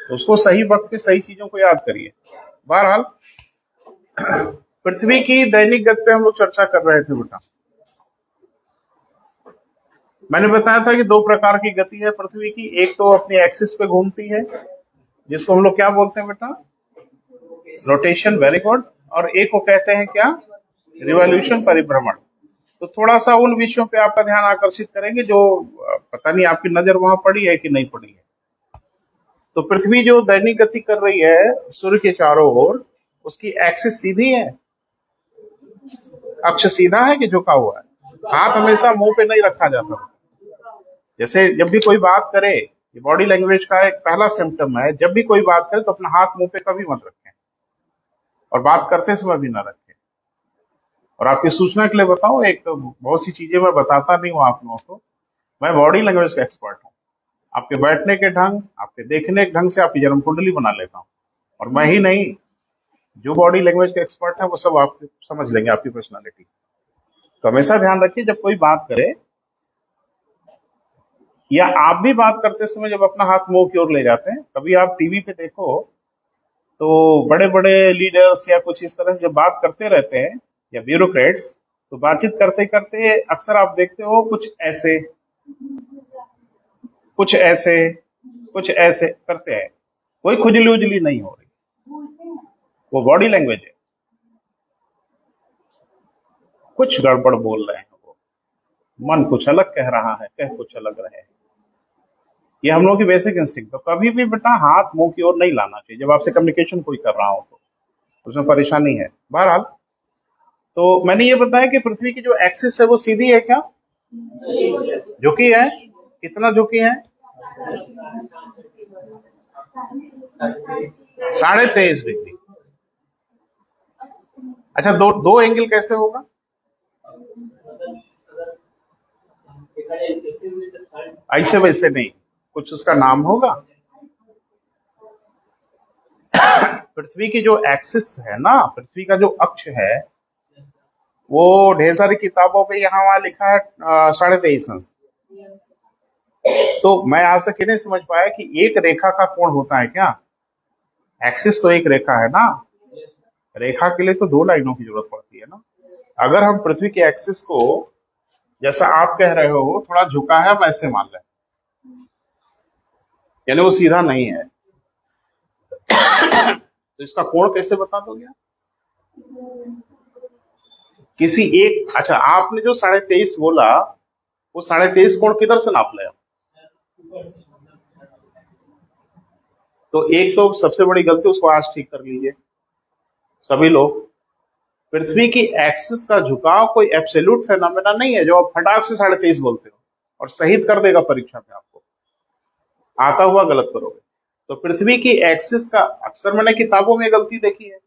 तो उसको सही वक्त पे सही चीजों को याद करिए। बहरहाल, पृथ्वी की दैनिक गति पे हम लोग चर्चा कर रहे थे बेटा। मैंने बताया था कि दो प्रकार की गति है पृथ्वी की। एक तो अपनी एक्सिस पे घूमती है, जिसको हम लोग क्या बोलते हैं बेटा? Rotation, very good. और एक को कहते हैं क्या? रिवॉल्यूशन, परिभ्रमण। तो थोड़ा सा उन विषयों पे आपका ध्यान आकर्षित करेंगे जो पता नहीं आपकी नजर वहां पड़ी है कि नहीं पड़ी है। तो पृथ्वी जो दैनिक गति कर रही है सूर्य के चारों ओर, उसकी एक्सिस सीधी है, अक्ष सीधा है कि झुका हुआ है? हाथ हमेशा मुंह पे नहीं रखा जाता। जैसे जब भी कोई बात करे, ये बॉडी लैंग्वेज का एक पहला सिम्टम है, जब भी कोई बात करे तो अपना हाथ मुंह पे कभी मत रखें, और बात करते समय भी ना रखें। और आपकी सूचना के लिए बताऊं, एक तो बहुत सी चीजें मैं बताता नहीं हूँ आप लोगों को। मैं बॉडी लैंग्वेज का एक्सपर्ट हूँ। आपके बैठने के ढंग, आपके देखने के ढंग से आपकी जन्म कुंडली बना लेता हूँ। और मैं ही नहीं, जो बॉडी लैंग्वेज के एक्सपर्ट है वो सब आप समझ लेंगे आपकी पर्सनालिटी। तो हमेशा ध्यान रखिए, जब कोई बात करे या आप भी बात करते समय जब अपना हाथ मुंह की ओर ले जाते हैं, कभी आप टीवी पे देखो तो बड़े बड़े लीडर्स या कुछ इस तरह से जब बात करते रहते हैं, या ब्यूरोक्रेट्स, तो बातचीत करते करते अक्सर आप देखते हो कुछ ऐसे, कुछ ऐसे, कुछ ऐसे करते हैं। कोई खुजली उजली नहीं हो रही, वो बॉडी लैंग्वेज है। कुछ गड़बड़ बोल रहे हैं वो, मन कुछ अलग कह रहा है, कह कुछ अलग रहे हैं। ये हम लोग की बेसिक इंस्टिंक्ट। तो कभी भी बेटा हाथ मुंह की ओर नहीं लाना चाहिए जब आपसे कम्युनिकेशन कोई कर रहा हो, तो उसमें परेशानी है। बहरहाल, तो मैंने ये बताया कि पृथ्वी की जो एक्सिस है वो सीधी है क्या? झुकी है? कितना झुकी है? 23.5 डिग्री। अच्छा, दो दो एंगल कैसे होगा? ऐसे वैसे नहीं, कुछ उसका नाम होगा। पृथ्वी की जो एक्सिस है ना, पृथ्वी का जो अक्ष है, वो ढेर सारी किताबों पे यहाँ वहां लिखा है 23.5 अंश। तो मैं आज तक ये नहीं समझ पाया कि एक रेखा का कोण होता है क्या? एक्सिस तो एक रेखा है ना, रेखा के लिए तो दो लाइनों की जरूरत पड़ती है ना। अगर हम पृथ्वी के एक्सिस को, जैसा आप कह रहे हो, थोड़ा झुका है, हम ऐसे मान लें, यानी वो सीधा नहीं है, तो इसका कोण कैसे बता दोगे? किसी एक, अच्छा आपने जो 23.5 बोला, वो 23.5 कोण किधर से नाप ले? तो एक तो सबसे बड़ी गलती, उसको आज ठीक कर लीजिए सभी लोग। पृथ्वी की एक्सिस का झुकाव कोई एब्सोल्यूट फेनोमेना नहीं है जो आप फटाक से 23.5 बोलते हो और सहित कर देगा परीक्षा में आपको, आता हुआ गलत करोगे। तो पृथ्वी की एक्सिस का, अक्सर मैंने किताबों में गलती देखी है,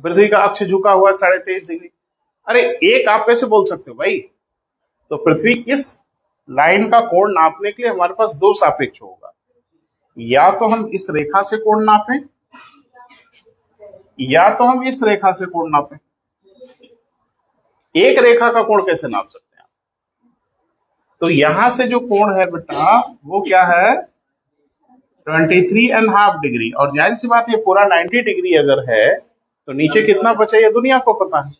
पृथ्वी का अक्ष झुका हुआ 23.5 डिग्री। अरे एक आप कैसे बोल सकते हो भाई? तो पृथ्वी इस लाइन का कोण नापने के लिए हमारे पास दो सापेक्ष होगा, या तो हम इस रेखा से कोण नापें, या तो हम इस रेखा से कोण नापें। एक रेखा का कोण कैसे नाप सकते हैं? तो यहां से जो कोण है बेटा, वो क्या है? 23.5 डिग्री। और जाहिर सी बात, ये पूरा 90 डिग्री अगर है, तो नीचे कितना बचा ये दुनिया को पता है।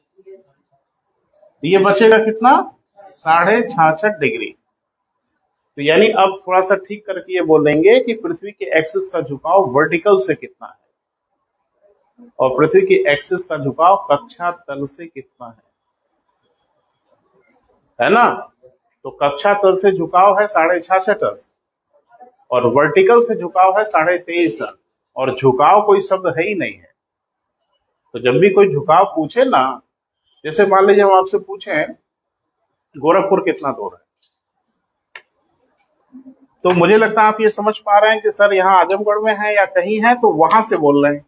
तो ये बचेगा कितना? 66.5 डिग्री। तो यानी अब थोड़ा सा ठीक करके ये बोलेंगे कि पृथ्वी के एक्सिस का झुकाव वर्टिकल से कितना है, और पृथ्वी की एक्सिस का झुकाव कक्षा तल से कितना है ना? तो कक्षा तल से झुकाव है 66.5 अंश, और वर्टिकल से झुकाव है 23.5 अंश। और झुकाव कोई शब्द है ही नहीं है। तो जब भी कोई झुकाव पूछे ना, जैसे मान लीजिए हम आपसे पूछे गोरखपुर कितना दूर है, तो मुझे लगता है आप ये समझ पा रहे हैं कि सर यहाँ आजमगढ़ में है या कहीं है, तो वहां से बोल रहे हैं।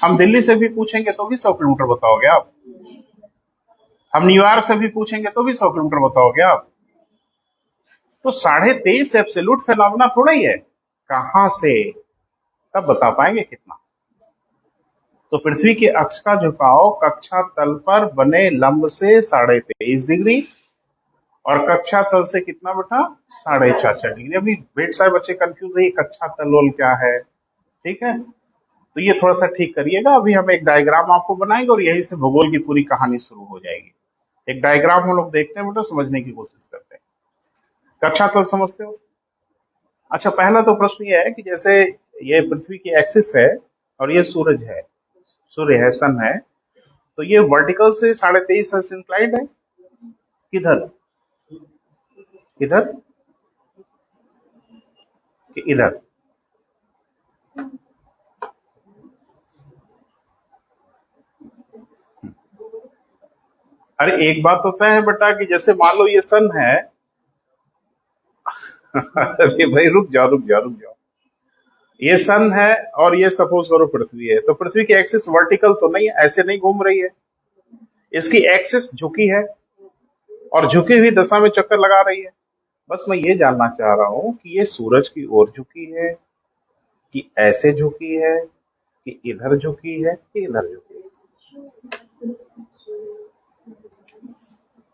हम दिल्ली से भी पूछेंगे तो भी 100 किलोमीटर बताओगे आप। हम न्यूयॉर्क से भी पूछेंगे तो भी 100 किलोमीटर बताओगे आप। तो 23.5 एब्सोल्यूट फिनोमेना थोड़ा ही है, कहां से, तब बता पाएंगे कितना। तो पृथ्वी के अक्ष का झुकाव कक्षा तल पर बने लंब से 23.5 डिग्री, और कक्षा तल से कितना बेटा 4.5 डिग्री। अभी ढेर सारे बच्चे कंफ्यूज है, ये कक्षा तल वल क्या है, ठीक है, तो ये थोड़ा सा ठीक करिएगा। अभी हम एक डायग्राम आपको बनाएंगे और यहीं से भूगोल की पूरी कहानी शुरू हो जाएगी। एक डायग्राम हम लोग देखते हैं बेटा, समझने की कोशिश करते हैं। कक्षा तल समझते हो? अच्छा, पहला तो प्रश्न ये है कि जैसे ये पृथ्वी की एक्सिस है और ये सूरज है, सूर्य है, सन है, तो ये वर्टिकल से 23.5 इंक्लाइंड है। किधर? इधर कि इधर? अरे एक बात होता है बेटा कि जैसे मान लो ये सन है अरे भाई रुक जाओ रुक जाओ रुक जाओ, ये सन है और ये सपोज करो पृथ्वी है, तो पृथ्वी की एक्सिस वर्टिकल तो नहीं है, ऐसे नहीं घूम रही है, इसकी एक्सिस झुकी है और झुकी हुई दशा में चक्कर लगा रही है। बस मैं ये जानना चाह रहा हूं कि ये सूरज की ओर झुकी है कि ऐसे झुकी है कि इधर झुकी है कि इधर झुकी है,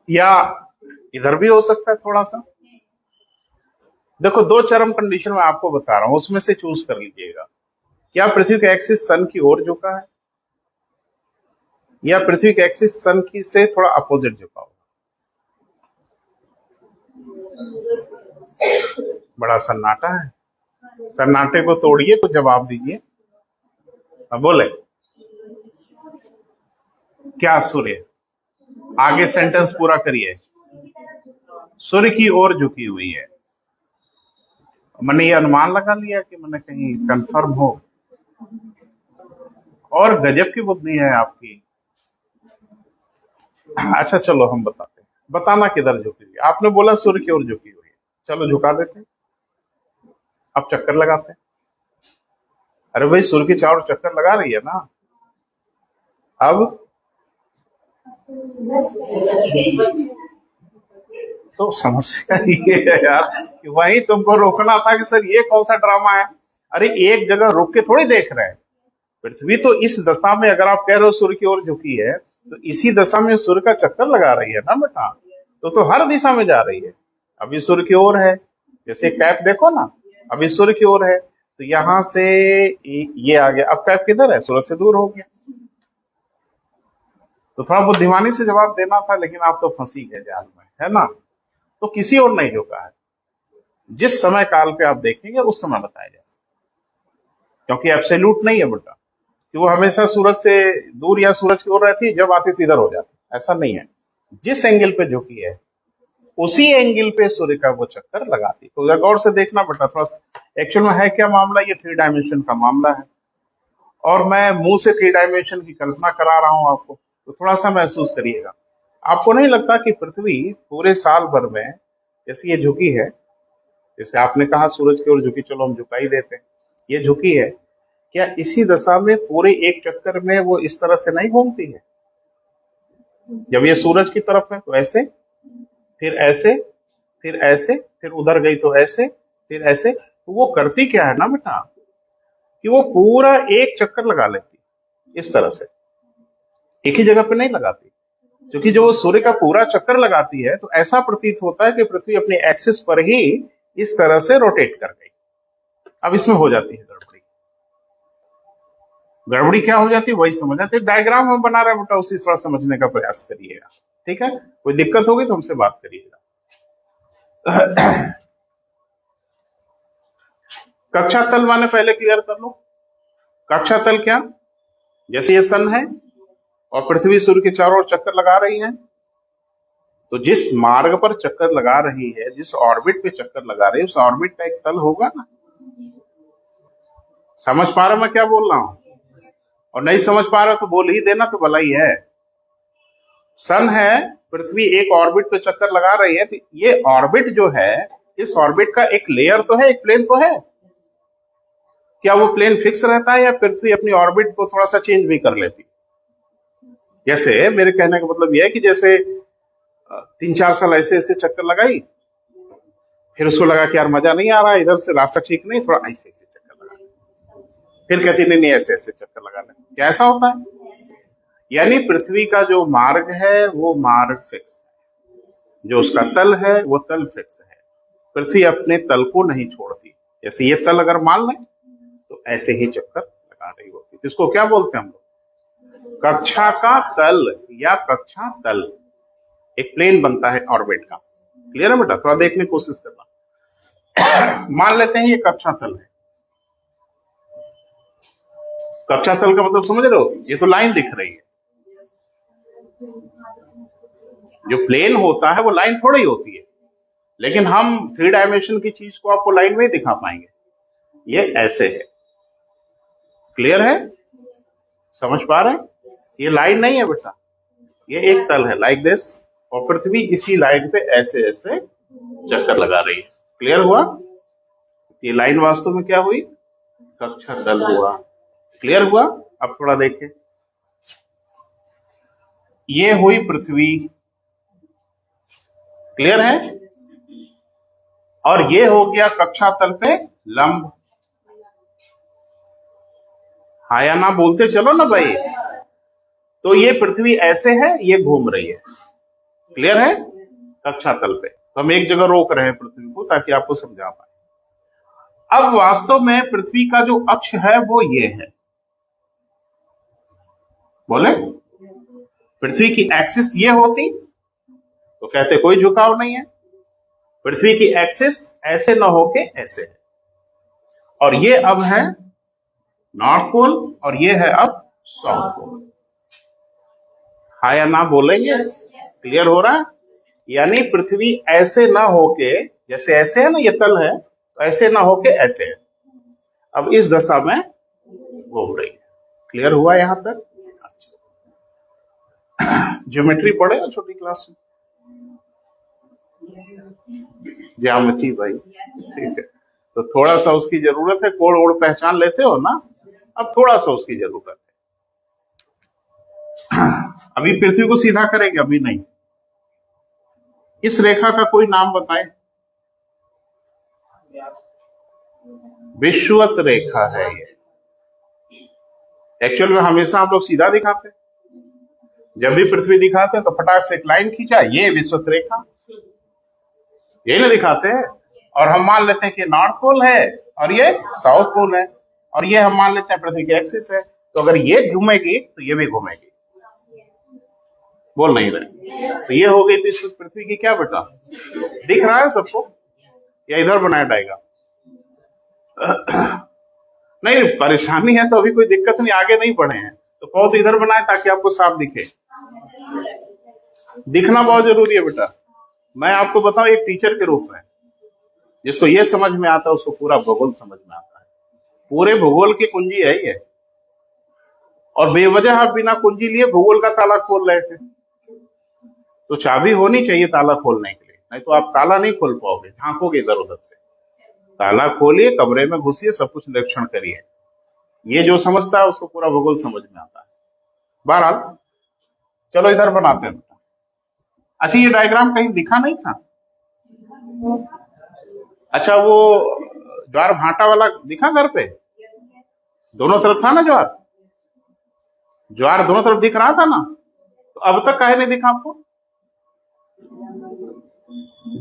या इधर भी हो सकता है थोड़ा सा। देखो दो चरम कंडीशन मैं आपको बता रहा हूं, उसमें से चूज कर लीजिएगा। क्या पृथ्वी का एक्सिस सन की ओर झुका है या पृथ्वी का एक्सिस सन की से थोड़ा अपोजिट झुका हुआ? बड़ा सन्नाटा है, सन्नाटे को तोड़िए, कुछ जवाब दीजिए। अब बोले क्या सूर्य? आगे सेंटेंस पूरा करिए। सूर्य की ओर झुकी हुई है। मैंने ये अनुमान लगा लिया कि मैंने कहीं कंफर्म हो, और गजब की बुद्धि है आपकी। अच्छा चलो हम बताते हैं, बताना किधर झुकी हुई है। आपने बोला सूर्य की ओर झुकी हुई है, चलो झुका देते हैं, अब चक्कर लगाते हैं। अरे भाई सूर्य की चारों चक्कर लगा रही है ना। अब तो समस्या ये है यार कि वही तुमको रोकना था कि सर ये कौन सा ड्रामा है। अरे एक जगह रुक के थोड़ी देख रहे हैं। पृथ्वी तो इस दशा में, अगर आप कह रहे हो सूर्य की ओर झुकी है, तो इसी दशा में सूर्य का चक्कर लगा रही है ना बेटा, तो हर दिशा में जा रही है। अभी सूर्य की ओर है, जैसे कैप देखो ना, अभी सूर्य की ओर है, तो यहां से ये आ गया, अब कैप किधर है? सूरज से दूर हो गया। तो थोड़ा बुद्धिमानी से जवाब देना था, लेकिन आप तो फंसी गए जाल में, है ना। तो किसी और नहीं झुका है, जिस समय काल पे आप देखेंगे उस समय बताया जा सकता, क्योंकि एब्सोल्यूट नहीं है बेटा कि वो हमेशा सूरज से दूर या सूरज की ओर रहती है, जब आती तो इधर हो जाती, ऐसा नहीं है। जिस एंगल पे झुकी है उसी एंगल पे सूर्य का वो चक्कर लगाती। तो जरा गौर से देखना बेटा, थोड़ा एक्चुअल में है क्या मामला, ये 3 डायमेंशन का मामला है, और मैं मुंह से 3 डायमेंशन की कल्पना करा रहा हूं आपको, तो थोड़ा सा महसूस करिएगा। आपको नहीं लगता कि पृथ्वी पूरे साल भर में जैसे ये झुकी है, जैसे आपने कहा सूरज की ओर झुकी, चलो हम झुका ही देते हैं, ये झुकी है, क्या इसी दशा में पूरे एक चक्कर में वो इस तरह से नहीं घूमती है? जब ये सूरज की तरफ है तो ऐसे, फिर ऐसे, फिर ऐसे, फिर उधर गई तो ऐसे, फिर ऐसे, तो वो करती क्या है ना बेटा कि वो पूरा एक चक्कर लगा लेती इस तरह से, एक ही जगह पे नहीं लगाती। क्योंकि जो वो सूर्य का पूरा चक्कर लगाती है, तो ऐसा प्रतीत होता है कि पृथ्वी अपने एक्सिस पर ही इस तरह से रोटेट कर गई। अब इसमें हो जाती है गड़बड़ी। गड़बड़ी क्या हो जाती है वही समझ आती है। डायग्राम हम बना रहे हैं बेटा, उसी तरह समझने का प्रयास करिएगा, ठीक है। कोई दिक्कत होगी तो हमसे बात करिएगा। कक्षा तल माने पहले क्लियर कर लो। कक्षा तल क्या, जैसे ये सन है और पृथ्वी सूर्य के चारों ओर चक्कर लगा रही है, तो जिस मार्ग पर चक्कर लगा रही है, जिस ऑर्बिट पे चक्कर लगा रही है, उस ऑर्बिट का एक तल होगा ना। समझ पा रहे मैं क्या बोल रहा हूं? और नहीं समझ पा रहे तो बोल ही देना, तो भला ही है। सन है, पृथ्वी एक ऑर्बिट पे चक्कर लगा रही है, तो ये ऑर्बिट जो है, इस ऑर्बिट का एक लेयर तो है, एक प्लेन तो है। क्या वो प्लेन फिक्स रहता है या पृथ्वी अपनी ऑर्बिट को थोड़ा सा चेंज भी कर लेती? जैसे मेरे कहने का मतलब यह है कि जैसे 3-4 साल ऐसे ऐसे चक्कर लगाई, फिर उसको लगा कि यार मजा नहीं आ रहा, इधर से रास्ता ठीक नहीं, थोड़ा ऐसे ऐसे चक्कर लगा, फिर कहती नहीं नहीं ऐसे ऐसे चक्कर लगाना। क्या ऐसा होता है? यानी पृथ्वी का जो मार्ग है वो मार्ग फिक्स है, जो उसका तल है वो तल फिक्स है। पृथ्वी अपने तल को नहीं छोड़ती। जैसे ये तल अगर मान लें तो ऐसे ही चक्कर लगा रही होती। तो इसको क्या बोलते हैं हम लोग? कक्षा का तल या कक्षा तल। एक प्लेन बनता है ऑर्बिट का। क्लियर है बेटा? थोड़ा देखने की कोशिश करना। मान लेते हैं ये कक्षा तल है। कक्षा तल का मतलब समझ रहे हो? ये तो लाइन दिख रही है। जो प्लेन होता है वो लाइन थोड़ी होती है, लेकिन हम 3 डायमेंशन की चीज को आपको लाइन में ही दिखा पाएंगे। ये ऐसे है। क्लियर है? समझ पा रहे हैं? ये लाइन नहीं है बेटा, ये एक तल है लाइक दिस, और पृथ्वी इसी लाइन पे ऐसे ऐसे चक्कर लगा रही है। क्लियर हुआ? ये लाइन वास्तव में क्या हुई? कक्षा तल हुआ। क्लियर हुआ? अब थोड़ा देखें। ये हुई पृथ्वी। क्लियर है? और ये हो गया कक्षा तल पे लंब। हाँ या ना बोलते चलो ना भाई। तो ये पृथ्वी ऐसे है, ये घूम रही है। क्लियर है? कक्षा तल पे। तो हम एक जगह रोक रहे हैं पृथ्वी को ताकि आपको समझा पाए। अब वास्तव में पृथ्वी का जो अक्ष है वो ये है। बोले पृथ्वी की एक्सिस ये होती तो कहते कोई झुकाव नहीं है। पृथ्वी की एक्सिस ऐसे न होके ऐसे है, और ये अब है नॉर्थ पोल और ये है अब साउथ पोल। हाँ या ना बोलेंगे? क्लियर हो रहा है? यानी पृथ्वी ऐसे ना होके, जैसे ऐसे है ना ये तल है, तो ऐसे ना होके ऐसे है, अब इस दशा में घूम रही है। क्लियर हुआ यहां तक? ज्योमेट्री पढ़े छोटी क्लास में? ज्यामिति भाई, ठीक है। तो थोड़ा सा उसकी जरूरत है। कोड वोड पहचान लेते हो ना? अब थोड़ा सा उसकी जरूरत है। अभी पृथ्वी को सीधा करेंगे? अभी नहीं। इस रेखा का कोई नाम बताएं। विषुवत रेखा है ये। एक्चुअल में हमेशा हम लोग सीधा दिखाते हैं। जब भी पृथ्वी दिखाते हैं तो फटाक से एक लाइन खींचा, ये विषुवत रेखा, यही ना दिखाते हैं। और हम मान लेते हैं कि नॉर्थ पोल है और ये साउथ पोल है, और ये हम मान लेते हैं पृथ्वी की एक्सिस है। तो अगर ये घूमेगी तो ये भी घूमेगी। बोल नहीं रहे? तो ये हो गई पृथ्वी की क्या बेटा? दिख रहा है सबको? या इधर बनाया जाएगा? नहीं, परेशानी है तो अभी कोई दिक्कत नहीं, आगे नहीं बढ़े हैं तो बहुत इधर बनाए ताकि आपको साफ दिखे। दिखना बहुत जरूरी है बेटा। मैं आपको बताऊं, एक टीचर के रूप में जिसको ये समझ में आता है उसको पूरा भूगोल समझ में आता है। पूरे भूगोल की कुंजी है ये, और बेवजह आप बिना कुंजी लिए भूगोल का ताला खोल रहे थे। तो चाबी होनी चाहिए ताला खोलने के लिए, नहीं तो आप ताला नहीं खोल पाओगे, झांकोगे इधर उधर से। ताला खोलिए, कमरे में घुसिए, सब कुछ निरीक्षण करिए। ये जो समझता है उसको पूरा भूगोल समझ में आता है। बहरहाल चलो इधर बनाते हैं। अच्छा, ये डायग्राम कहीं दिखा नहीं था? अच्छा, वो ज्वार भाटा वाला दिखा घर पे? दोनों तरफ था ना ज्वार? ज्वार दोनों तरफ दिख रहा था ना? तो अब तक काहे नहीं दिखा आपको?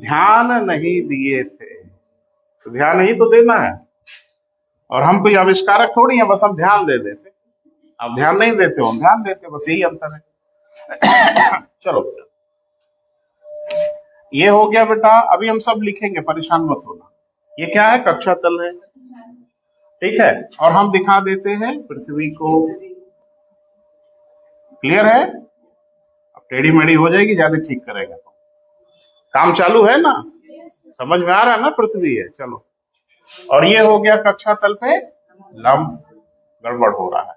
ध्यान नहीं दिए थे। तो ध्यान ही तो देना है। और हम कोई आविष्कारक थोड़ी हैं, बस हम ध्यान दे देते। आप ध्यान नहीं देते हो, हम ध्यान देते, बस यही अंतर है। चलो ये हो गया बेटा। अभी हम सब लिखेंगे, परेशान मत होना। ये क्या है? कक्षा तल है, ठीक है। और हम दिखा देते हैं पृथ्वी को। क्लियर है? अब टेढ़ी मेढ़ी हो जाएगी, ज्यादा ठीक करेगा तो काम चालू है ना? समझ में आ रहा है ना? पृथ्वी है, चलो। और ये हो गया कक्षा तल पे लंब। गड़बड़ हो रहा है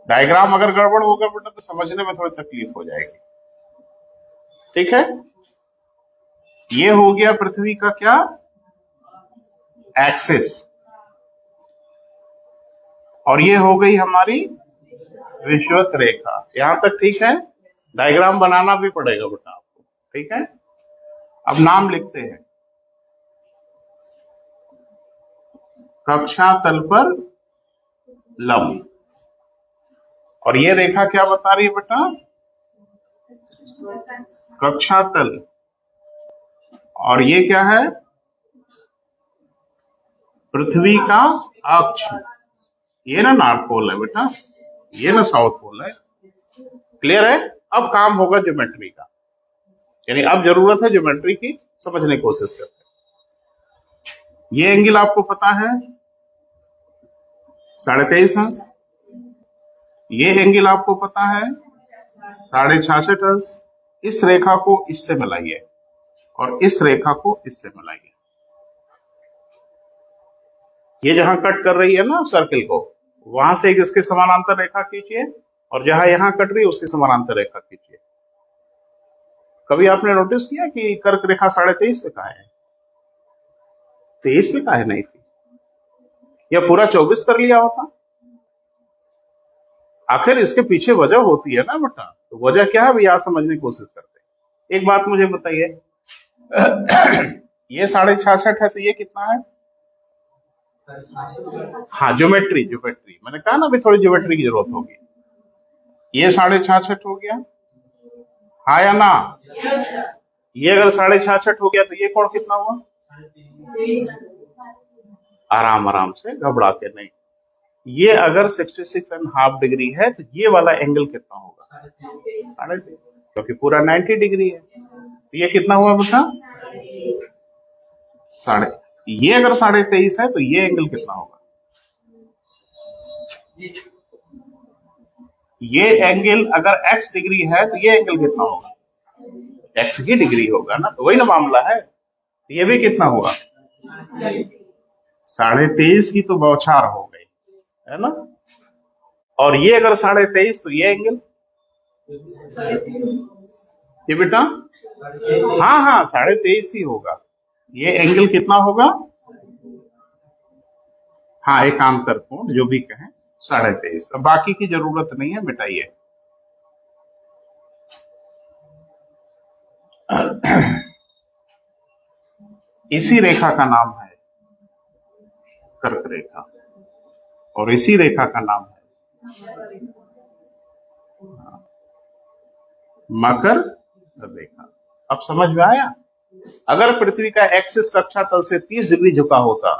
डायग्राम। अगर गड़बड़ होगा बेटा तो समझने में थोड़ी तकलीफ हो जाएगी, ठीक है। ये हो गया पृथ्वी का क्या? एक्सिस। और ये हो गई हमारी विषुवत रेखा। यहां तक ठीक है? डायग्राम बनाना भी पड़ेगा बेटा आपको, ठीक है। अब नाम लिखते हैं। कक्षा तल पर लंब। और ये रेखा क्या बता रही है बेटा? कक्षा तल, और ये क्या है? पृथ्वी का अक्ष। ये ना नॉर्थ पोल है बेटा, ये ना साउथ पोल है। क्लियर है? अब काम होगा ज्योमेट्री का, यानी अब जरूरत है ज्योमेट्री की, समझने की कोशिश करते हैं। ये एंगल आपको पता है 23.5 अंश, ये एंगल आपको पता है 66.5 अंश। इस रेखा को इससे मिलाइए और इस रेखा को इससे मिलाइए। ये जहां कट कर रही है ना सर्किल को, वहां से एक इसके समानांतर रेखा खींचिए और जहां यहां कट रही है उसके समानांतर रेखा खींचिए। कभी आपने नोटिस किया कि कर्क रेखा 23.5 पे कहा है? 23 पे कहा है नहीं थी, या पूरा 24 कर लिया होता? आखिर इसके पीछे वजह होती है ना बेटा, तो वजह क्या है भैया समझने की कोशिश करते हैं। एक बात मुझे बताइए, ये 66.5 है तो ये कितना है? हाँ, ज्योमेट्री मैंने कहा ना अभी थोड़ी ज्योमेट्री की जरूरत होगी। ये 66.5 हो गया, हाँ या ना? ये अगर 66.5 हो गया तो ये कोण कितना हुआ? आराम से, घबरा के नहीं। ये अगर 66.5 डिग्री है तो ये वाला एंगल कितना होगा? 3.5, क्योंकि पूरा 90 डिग्री है। तो ये कितना हुआ बेटा? ये अगर 23.5 है तो ये एंगल कितना होगा? ये एंगल अगर x डिग्री है तो ये एंगल कितना होगा? x की डिग्री होगा ना, तो वही ना मामला है। ये भी कितना हुआ? 23.5 की तो बौछार हो गई है ना। और ये अगर 23.5 तो ये एंगल, ये बेटा हाँ 23.5 ही होगा। ये एंगल कितना होगा? हाँ, एकांतर कोण जो भी कहें 23.5। अब बाकी की जरूरत नहीं है, मिटाइए। इसी रेखा का नाम है कर्क रेखा और इसी रेखा का नाम है मकर रेखा। अब समझ में आया? अगर पृथ्वी का एक्सिस कक्षा तल से 30 डिग्री झुका होता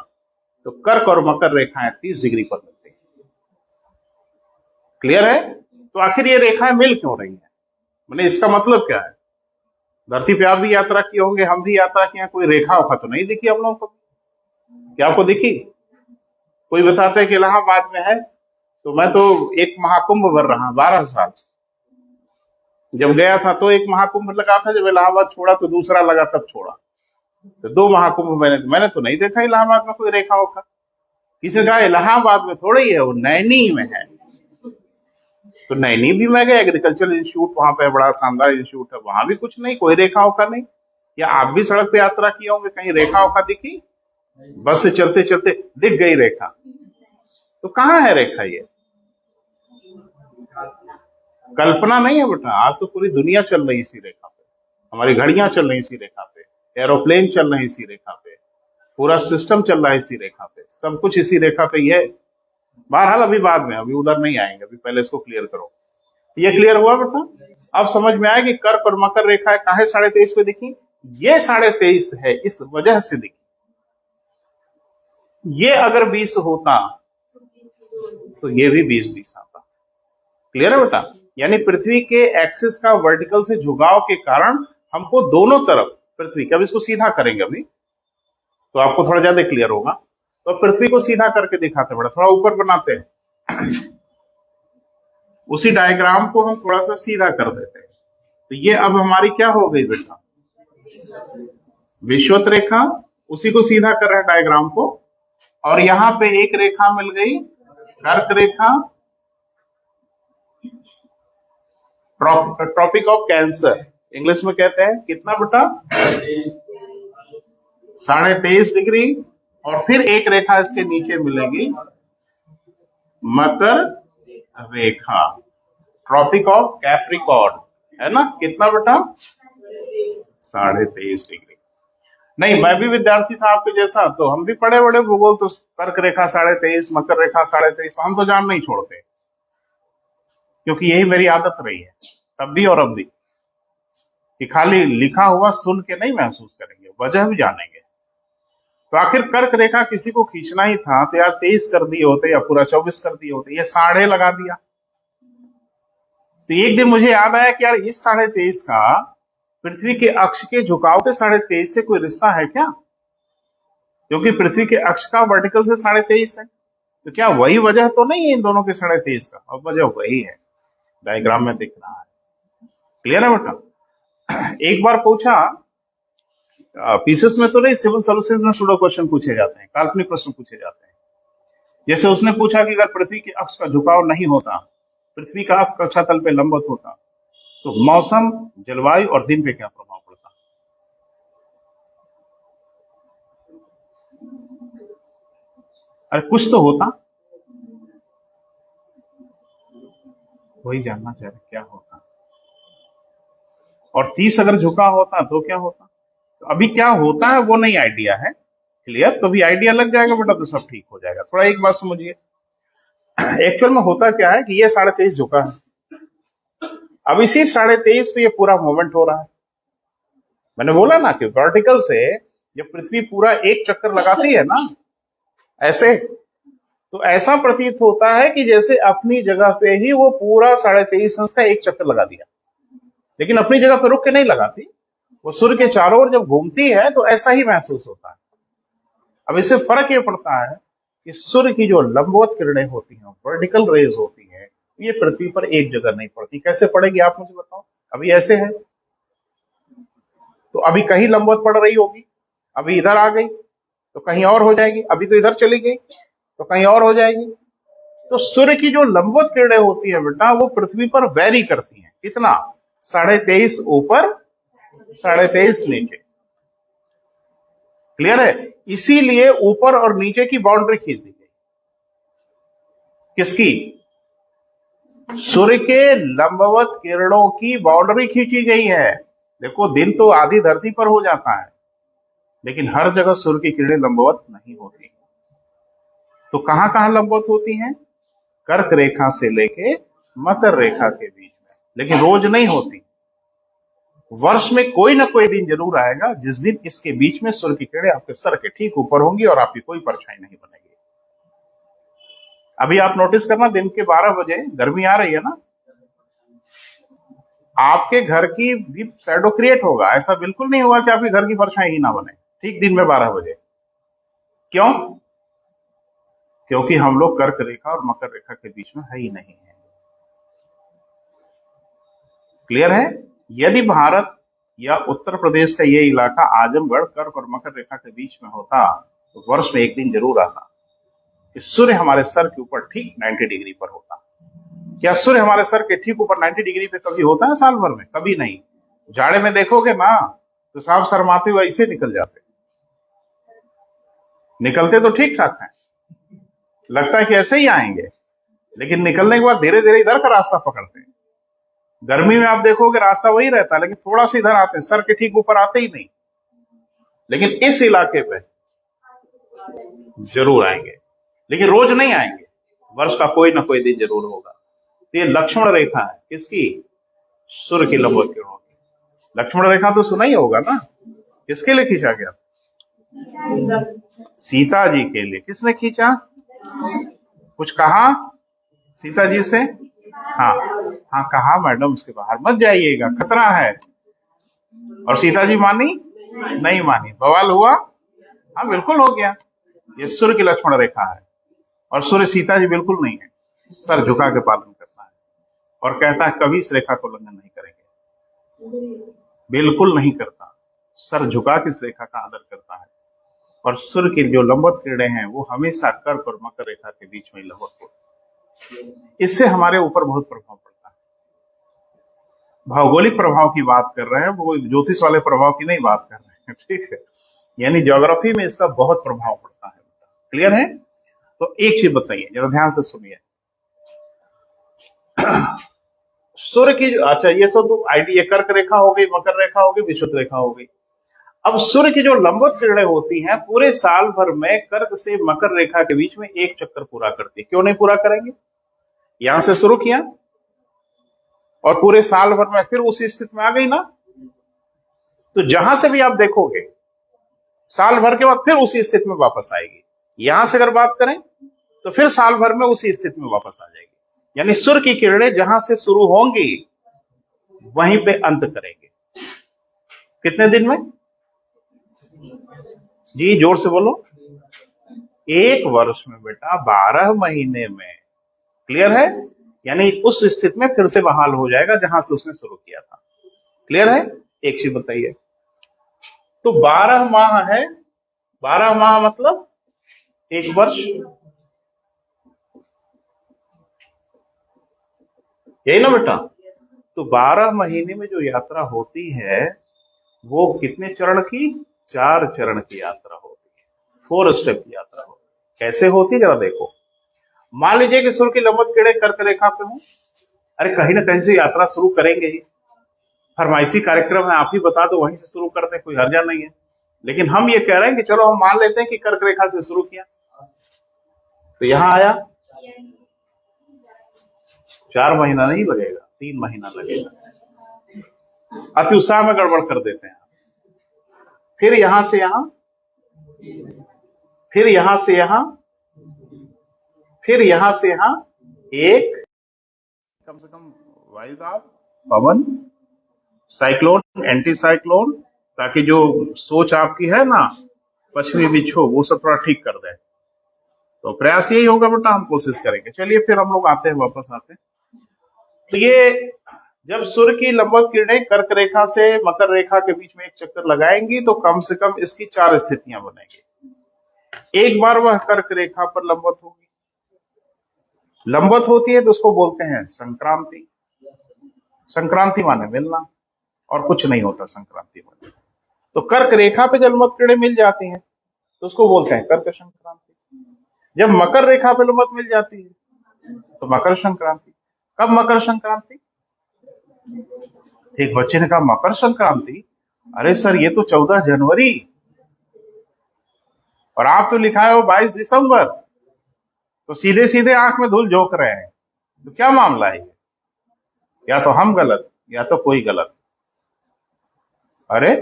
तो कर्क और मकर रेखाएं 30 डिग्री पर मिलती। क्लियर है? तो आखिर ये रेखाएं मिल क्यों रही हैं? मैंने इसका मतलब क्या है? धरती पे आप भी यात्रा किए होंगे, हम भी यात्रा किए, कोई रेखा उखा तो नहीं दिखी हम लोगों को। क्या आपको दिखी? कोई बताता है कि इलाहाबाद में है, तो मैं तो एक महाकुंभ भर रहा 12 साल। जब गया था तो एक महाकुंभ लगा था, जब इलाहाबाद छोड़ा तो दूसरा लगा, तब छोड़ा। तो 2 महाकुंभ मैंने तो नहीं देखा इलाहाबाद में कोई रेखा होगा। किसी ने कहा इलाहाबाद में थोड़ा ही है, वो नैनी में है। तो नैनी भी मैं गया, एग्रीकल्चरल इंस्टीट्यूट वहां पे बड़ा शानदार इंस्टीट्यूट है, वहां भी कुछ नहीं, कोई रेखा होगा नहीं। या आप भी सड़क पे यात्रा किए होंगे, कहीं रेखा होगा दिखी? बस से चलते चलते दिख गई रेखा। तो कहाँ है रेखा? ये कल्पना नहीं है बेटा, आज तो पूरी दुनिया चल रही है इसी रेखा पे। हमारी घड़ियां चल रही इसी रेखा पे, एरोप्लेन चल रहे हैं इसी रेखा पे, पूरा सिस्टम चल रहा है इसी रेखा पे, सब कुछ इसी रेखा पे ही है। बहरहाल अभी बाद में, अभी उधर नहीं आएंगे, अभी पहले इसको क्लियर करो। ये क्लियर हुआ बेटा? अब समझ में आया कि कर्क और मकर रेखा काहे 23.5 पे दिखी? ये 23.5 है इस वजह से दिखी। ये अगर 20 होता तो ये भी 20 आता। क्लियर है बेटा? यानी पृथ्वी के एक्सिस का वर्टिकल से झुकाव के कारण हमको दोनों तरफ पृथ्वी के, अब इसको सीधा करेंगे अभी तो आपको थोड़ा ज्यादा क्लियर होगा। तो पृथ्वी को सीधा करके दिखाते हैं, थोड़ा ऊपर बनाते हैं। उसी डायग्राम को हम थोड़ा सा सीधा कर देते हैं। तो ये अब हमारी क्या हो गई बेटा? विषुवत रेखा। उसी को सीधा कर रहे हैं डायग्राम को, और यहां पे एक रेखा मिल गई कर्क रेखा, ट्रॉपिक ऑफ कैंसर इंग्लिश में कहते हैं। कितना बेटा? 23.5 डिग्री। और फिर एक रेखा इसके नीचे मिलेगी मकर रेखा, ट्रॉपिक ऑफ कैप्रिकॉर्न, है ना? कितना बेटा? 23.5 डिग्री। नहीं, मैं भी विद्यार्थी था आपके जैसा, तो हम भी पढ़े बड़े भूगोल, तो कर्क रेखा 23.5, मकर रेखा 23.5, तो हम तो जान नहीं छोड़ते, क्योंकि यही मेरी आदत रही है तब भी और अब भी। कि खाली लिखा हुआ सुन के नहीं महसूस करेंगे, वजह भी जानेंगे। तो आखिर कर्क रेखा किसी को खींचना ही था तो यार 23 कर दिए होते या पूरा 24 कर दिए होते, ये 12.5 लगा दिया। तो एक दिन मुझे याद आया कि यार इस 23.5 का पृथ्वी के अक्ष के झुकाव के 23.5 से कोई रिश्ता है क्या? क्योंकि पृथ्वी के अक्ष का वर्टिकल से 23.5 है, तो क्या वही वजह तो नहीं है इन दोनों के 23.5 का? अब वजह वही है, डायग्राम में दिख रहा है। क्लियर है बेटा? एक बार पूछा, पीसेस में तो नहीं, सिविल सर्विसेज में सूडो क्वेश्चन पूछे जाते हैं, काल्पनिक प्रश्न पूछे जाते हैं। जैसे उसने पूछा कि अगर पृथ्वी के अक्ष का झुकाव नहीं होता, पृथ्वी का अक्ष कक्षातल पे लंबवत होता, तो मौसम, जलवायु और दिन पे क्या प्रभाव पड़ता? अरे कुछ तो होता, वही जानना चाह रहे क्या होता। और 30 अगर झुका होता तो क्या होता? तो अभी क्या होता है वो नहीं आइडिया है। क्लियर? तो भी आइडिया लग जाएगा बेटा तो सब ठीक हो जाएगा। थोड़ा एक बात समझिए, एक्चुअल में होता क्या है कि ये 23.5 झुका है, अब इसी 23.5 पे ये पूरा मूवमेंट हो रहा है। मैंने बोला ना कि वर्टिकल से जब पृथ्वी पूरा एक चक्कर लगाती है ना ऐसे, तो ऐसा प्रतीत होता है कि जैसे अपनी जगह पे ही वो पूरा 23.5 अंश का एक चक्कर लगा दिया, लेकिन अपनी जगह पे रुक के नहीं लगाती, वो सूर्य के चारों ओर जब घूमती है तो ऐसा ही महसूस होता है। अब इससे फर्क ये पड़ता है कि सूर्य की जो लंबवत किरणें होती हैं, वर्टिकल रेज होती हैं, ये पृथ्वी पर एक जगह नहीं पड़ती। कैसे पड़ेगी आप मुझे बताओ? अभी ऐसे है तो अभी कहीं लंबवत पड़ रही होगी, अभी इधर आ गई तो कहीं और हो जाएगी, अभी तो इधर चली गई तो कहीं और हो जाएगी। तो सूर्य की जो लंबवत किरणें होती है बेटा, वो पृथ्वी पर वैरी करती हैं। कितना? 23.5 ऊपर, 23.5 नीचे। क्लियर है? इसीलिए ऊपर और नीचे की बाउंड्री खींच दी गई। किसकी? सूर्य के लंबवत किरणों की बाउंड्री खींची गई है। देखो, दिन तो आधी धरती पर हो जाता है, लेकिन हर जगह सूर्य की किरणें लंबवत नहीं होती। तो कहां कहां लंबवत होती हैं? कर्क रेखा से लेके मकर रेखा के बीच में, लेकिन रोज नहीं होती। वर्ष में कोई ना कोई दिन जरूर आएगा जिस दिन इसके बीच में सूर्य की किरणें आपके सर के ठीक ऊपर होंगी और आपकी कोई परछाई नहीं बनेगी। अभी आप नोटिस करना, दिन के 12 बजे गर्मी आ रही है ना, आपके घर की भी शैडो क्रिएट होगा। ऐसा बिल्कुल नहीं होगा कि आपके घर की परछाई ही ना बने ठीक दिन में 12 बजे। क्यों? क्योंकि हम लोग कर्क रेखा और मकर रेखा के बीच में है ही नहीं है। क्लियर है? यदि भारत या उत्तर प्रदेश का ये इलाका आजमगढ़ कर्क और मकर रेखा के बीच में होता तो वर्ष में एक दिन जरूर आता कि सूर्य हमारे सर के ऊपर ठीक 90 डिग्री पर होता। क्या सूर्य हमारे सर के ठीक ऊपर 90 डिग्री पे कभी होता है साल भर में? कभी नहीं। जाड़े में देखोगे ना तो साफ शर्माते हुए ऐसे निकल जाते, निकलते तो ठीक ठाक हैं, लगता है कि ऐसे ही आएंगे, लेकिन निकलने के बाद धीरे धीरे इधर का रास्ता पकड़ते हैं। गर्मी में आप देखोगे रास्ता वही रहता है, लेकिन थोड़ा सा इधर आते हैं, सर के ठीक ऊपर आते ही नहीं। लेकिन इस इलाके पे जरूर आएंगे, लेकिन रोज नहीं आएंगे, वर्ष का कोई ना कोई दिन जरूर होगा। तो ये लक्ष्मण रेखा है। किसकी? सूर्य की लंबवत किरणों की। लक्ष्मण रेखा तो सुना ही होगा ना, किसके लिए खींचा गया? सीता जी के लिए। किसने खींचा? कुछ कहा सीता जी से? हाँ हाँ कहा मैडम, उसके बाहर मत जाइएगा, खतरा है। और सीता जी मानी? नहीं मानी। बवाल हुआ? हाँ बिल्कुल हो गया। ये सूर्य की लक्ष्मण रेखा है और सूर्य सीता जी बिल्कुल नहीं है। सर झुका के पालन करता है और कहता है कभी इस रेखा को उल्लंघन नहीं करेंगे। बिल्कुल नहीं करता, सर झुका के इस रेखा का आदर करता है। और सूर्य की जो लंबवत किरणें हैं वो हमेशा कर्क और मकर रेखा के बीच में लंबवत होती है। इससे हमारे ऊपर बहुत प्रभाव पड़ता है। भौगोलिक प्रभाव की बात कर रहे हैं, वो ज्योतिष वाले प्रभाव की नहीं बात कर रहे हैं, ठीक है? यानी ज्योग्राफी में इसका बहुत प्रभाव पड़ता है। क्लियर है? तो एक चीज बताइए, जरा ध्यान से सुनिए। सूर्य की, अच्छा ये सब तो आईडी, कर्क रेखा हो गई, मकर रेखा हो गई, विषुवत रेखा हो गई। अब सूर्य की जो लंबवत किरणें होती हैं पूरे साल भर में कर्क से मकर रेखा के बीच में एक चक्कर पूरा करती है। क्यों नहीं पूरा करेंगे? यहां से शुरू किया और पूरे साल भर में फिर उसी स्थिति में आ गई ना, तो जहां से भी आप देखोगे साल भर के बाद फिर उसी स्थिति में वापस आएगी। यहां से अगर बात करें तो फिर साल भर में उसी स्थिति में वापस आ जाएगी। यानी सूर्य की किरणें जहां से शुरू होंगी वहीं पे अंत करेंगे। कितने दिन में? जी जोर से बोलो। 1 वर्ष में बेटा, 12 महीने में। क्लियर है? यानी उस स्थिति में फिर से बहाल हो जाएगा जहां से उसने शुरू किया था। क्लियर है? एक चीज बताइए, तो 12 माह है, 12 माह मतलब 1 वर्ष, यही ना बेटा? तो 12 महीने में जो यात्रा होती है वो कितने चरण की? 4 चरण की यात्रा होती है, 4 स्टेप की यात्रा होती है। कैसे होती है जरा देखो। मान लीजिए कि सूर्य की लंबवत किरणें कर्क रेखा पे हो, अरे कहीं ना कहीं से यात्रा शुरू करेंगे ही। फरमाइशी कार्यक्रम है, आप ही बता दो, वहीं से शुरू करते हैं, कोई हर्जा नहीं है। लेकिन हम ये कह रहे हैं कि चलो हम मान लेते हैं कि कर्क रेखा से शुरू किया, तो यहां आया, 4 महीना नहीं लगेगा, 3 महीना लगेगा। अति उत्साह में गड़बड़ कर देते हैं। फिर यहां से यहां, फिर यहां से यहां, फिर यहां से यहां, एक कम से कम वायुदाब, पवन, साइक्लोन, एंटी साइक्लोन, ताकि जो सोच आपकी है ना पश्चिमी विक्षोभ वो सब थोड़ा ठीक कर दे। तो प्रयास यही होगा बेटा, हम कोशिश करेंगे। चलिए फिर हम लोग आते हैं, वापस आते हैं। तो ये जब सूर्य की लंबवत किरणें कर्क रेखा से मकर रेखा के बीच में एक चक्कर लगाएंगी तो कम से कम इसकी 4 स्थितियां बनेगी। एक बार वह कर्क रेखा पर लंबवत होगी, लंबवत होती है तो उसको बोलते हैं संक्रांति। संक्रांति माने मिलना, और कुछ नहीं होता संक्रांति माने। तो कर्क रेखा पे जब लंबवत किरणें मिल जाती हैं तो उसको बोलते हैं कर्क संक्रांति। जब मकर रेखा पे लंबवत मिल जाती है तो मकर संक्रांति। कब मकर संक्रांति? एक बच्चे ने कहा मकर संक्रांति, अरे सर ये तो 14 जनवरी, और आप तो लिखा है 22 दिसंबर, तो सीधे सीधे आंख में धूल झोंक रहे हैं। तो क्या मामला है? या तो हम गलत या तो कोई गलत। अरे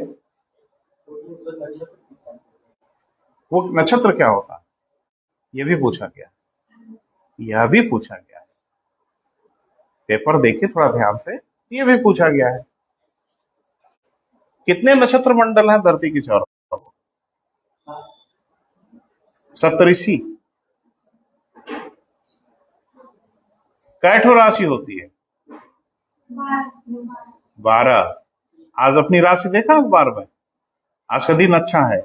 वो नक्षत्र क्या होता है ये भी पूछा गया, यह भी पूछा गया है। पेपर देखिए थोड़ा ध्यान से, ये भी पूछा गया है। कितने नक्षत्र मंडल हैं धरती की चारों तरफ? 87। कैठो राशि होती है? 12। आज अपनी राशि देखा अखबार में? आज का दिन अच्छा है।